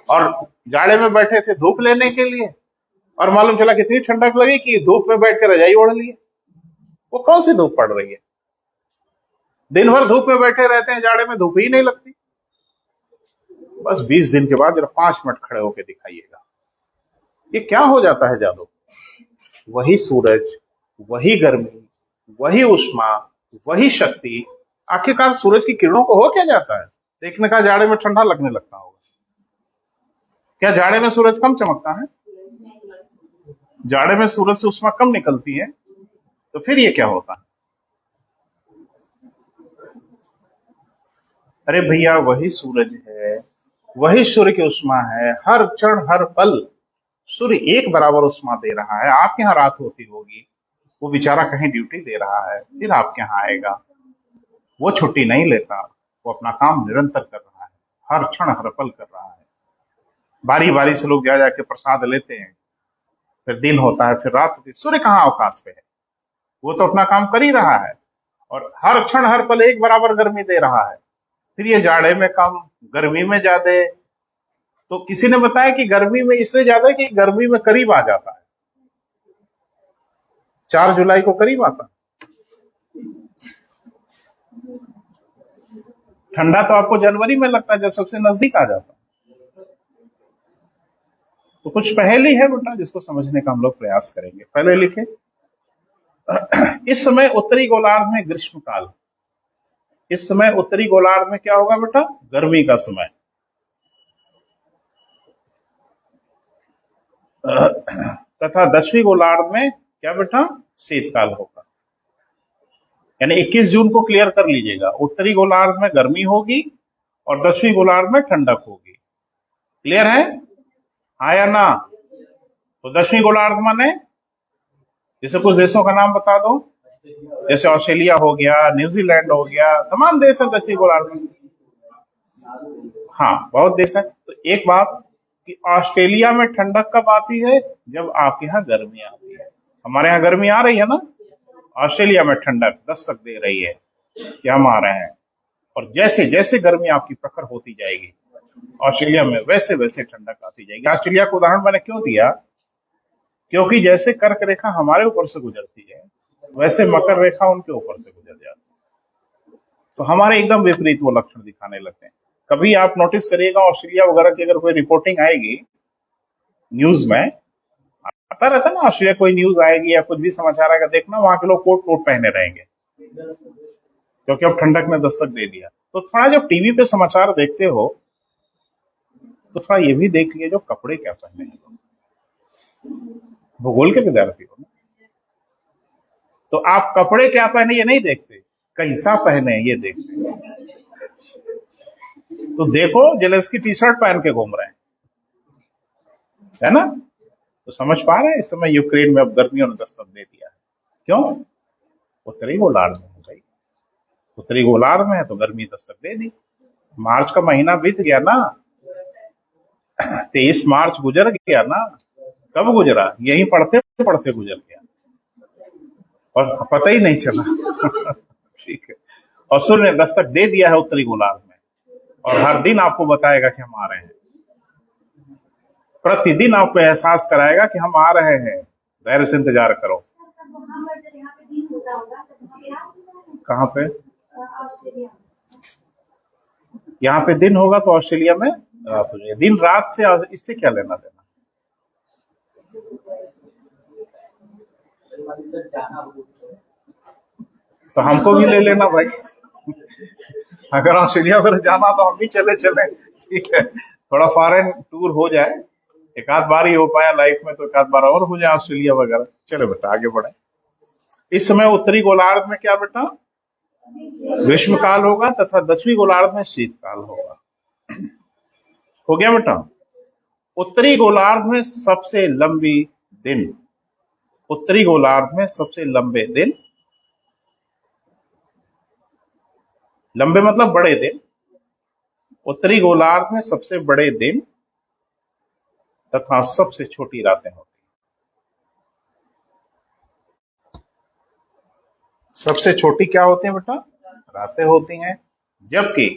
और जाड़े में बैठे थे धूप लेने के लिए, और मालूम चला कितनी ठंडक लगी कि धूप में बैठ कर रजाई ओढ़ ली। वो कौन सी धूप पड़ रही है? दिन भर धूप में बैठे रहते हैं, जाड़े में धूप ही नहीं लगती। बस 20 दिन के बाद जरा 5 मिनट खड़े होकर दिखाइएगा, ये क्या हो जाता है जादू। वही सूरज, वही गर्मी, वही उष्मा, वही शक्ति। आखिरकार सूरज की किरणों को हो क्या जाता है? देखने का जाड़े में ठंडा लगने लगता होगा। क्या जाड़े में सूरज कम चमकता है? जाड़े में सूरज से उष्मा कम निकलती है, तो फिर ये क्या होता है? अरे भैया वही सूरज है, वही सूर्य की उष्मा है, हर क्षण हर पल सूर्य एक बराबर उष्मा दे रहा है। आपके यहाँ रात होती होगी, वो बेचारा कहीं ड्यूटी दे रहा है, फिर आपके यहाँ आएगा। वो छुट्टी नहीं लेता, वो अपना काम निरंतर कर रहा है, हर क्षण हर पल कर रहा है। बारी बारी से लोग जा जाके प्रसाद लेते हैं, फिर दिन होता है, फिर रात होती है, सूर्य कहाँ अवकाश पे है? वो तो अपना काम कर ही रहा है, और हर क्षण हर पल एक बराबर गर्मी दे रहा है। फिर ये जाड़े में कम, गर्मी में ज्यादा। तो किसी ने बताया कि गर्मी में इसलिए ज्यादा है कि गर्मी में करीब आ जाता है, 4 जुलाई को करीब आता है। ठंडा तो आपको जनवरी में लगता है, जब सबसे नजदीक आ जाता है। तो कुछ पहेली है बेटा, जिसको समझने का हम लोग प्रयास करेंगे। पहले लिखे, इस समय उत्तरी गोलार्ध में ग्रीष्म काल। इस समय उत्तरी गोलार्ध में क्या होगा बेटा? गर्मी का समय। तथा दक्षिणी गोलार्ध में क्या बेटा? शीतकाल होगा। यानी 21 जून को क्लियर कर लीजिएगा, उत्तरी गोलार्ध में गर्मी होगी और दक्षिणी गोलार्ध में ठंडक होगी। क्लियर है? हाँ या ना? तो दक्षिणी गोलार्ध माने, जैसे कुछ देशों का नाम बता दो, जैसे ऑस्ट्रेलिया हो गया, न्यूजीलैंड हो गया, तमाम देश है दक्षिणी गोलार्ध में। हाँ, बहुत देश है। तो एक बात कि ऑस्ट्रेलिया में ठंडक कब आती है? जब आपके यहाँ गर्मी आती है। हमारे यहाँ गर्मी आ रही है ना, ऑस्ट्रेलिया में ठंडक दस्तक दे रही है कि हम आ रहे हैं। और जैसे जैसे गर्मी आपकी प्रखर होती जाएगी ऑस्ट्रेलिया में, वैसे वैसे ठंडक आती जाएगी। ऑस्ट्रेलिया का उदाहरण मैंने क्यों दिया? क्योंकि जैसे कर्क रेखा हमारे ऊपर से गुजरती है, वैसे मकर रेखा उनके ऊपर से गुजर जाती है। तो हमारे एकदम विपरीत वो लक्षण दिखाने लगते हैं। कभी आप नोटिस करिएगा, ऑस्ट्रेलिया वगैरह की अगर कोई रिपोर्टिंग आएगी न्यूज में, आता रहता है ना, ऑस्ट्रेलिया कोई न्यूज आएगी या कुछ भी समाचार आएगा, देखना वहां के लोग कोट कोट पहने रहेंगे, क्योंकि अब ठंडक ने दस्तक दे दिया। तो थोड़ा जब टीवी पे समाचार देखते हो तो थोड़ा ये भी देख लिए जो कपड़े क्या पहने हैं। भूगोल के विद्यार्थी हो ना, तो आप कपड़े क्या पहने ये नहीं देखते, कैसा पहने ये देखते। तो देखो, जेलेंस्की टी शर्ट पहन के घूम रहे हैं, है ना? तो समझ पा रहे हैं, इस समय यूक्रेन में अब गर्मियों ने दस्तक दे दिया है। क्यों? उत्तरी गोलार्ध में हो गई, उत्तरी गोलार्ध में है तो गर्मी दस्तक दे दी। मार्च का महीना बीत गया ना, 23 मार्च गुजर गया ना। कब गुजरा? यही पढ़ते पढ़ते गुजर गया और पता ही नहीं चला। ठीक है। और सूर्य ने दस्तक दे दिया है उत्तरी गोलार्ध में, और हर दिन आपको बताएगा कि हम आ रहे हैं। प्रतिदिन आपको एहसास कराएगा कि हम आ रहे हैं, धैर्य से इंतजार करो। कहाँ पे? यहाँ पे दिन होगा तो ऑस्ट्रेलिया में रात हो जाएगी। दिन रात से इससे क्या लेना देना? तो हमको भी ले लेना भाई। अगर ऑस्ट्रेलिया वगैरह जाना तो हम भी चले चले, ठीक है। थोड़ा फॉरेन टूर हो जाए, एक आध बार ही हो पाया लाइफ में, तो एक आध बार और हो जाए ऑस्ट्रेलिया वगैरह। चलो बेटा आगे बढ़े। इस समय उत्तरी गोलार्ध में क्या बेटा? ग्रीष्मकाल होगा तथा दक्षिणी गोलार्ध में शीतकाल होगा। हो गया बेटा? उत्तरी गोलार्ध में सबसे लंबी दिन, उत्तरी गोलार्ध में सबसे लंबे दिन, लंबे मतलब बड़े दिन, उत्तरी गोलार्ध में सबसे बड़े दिन तथा सबसे छोटी रातें होती हैं। सबसे छोटी क्या होती है बेटा? रातें होती हैं, जबकि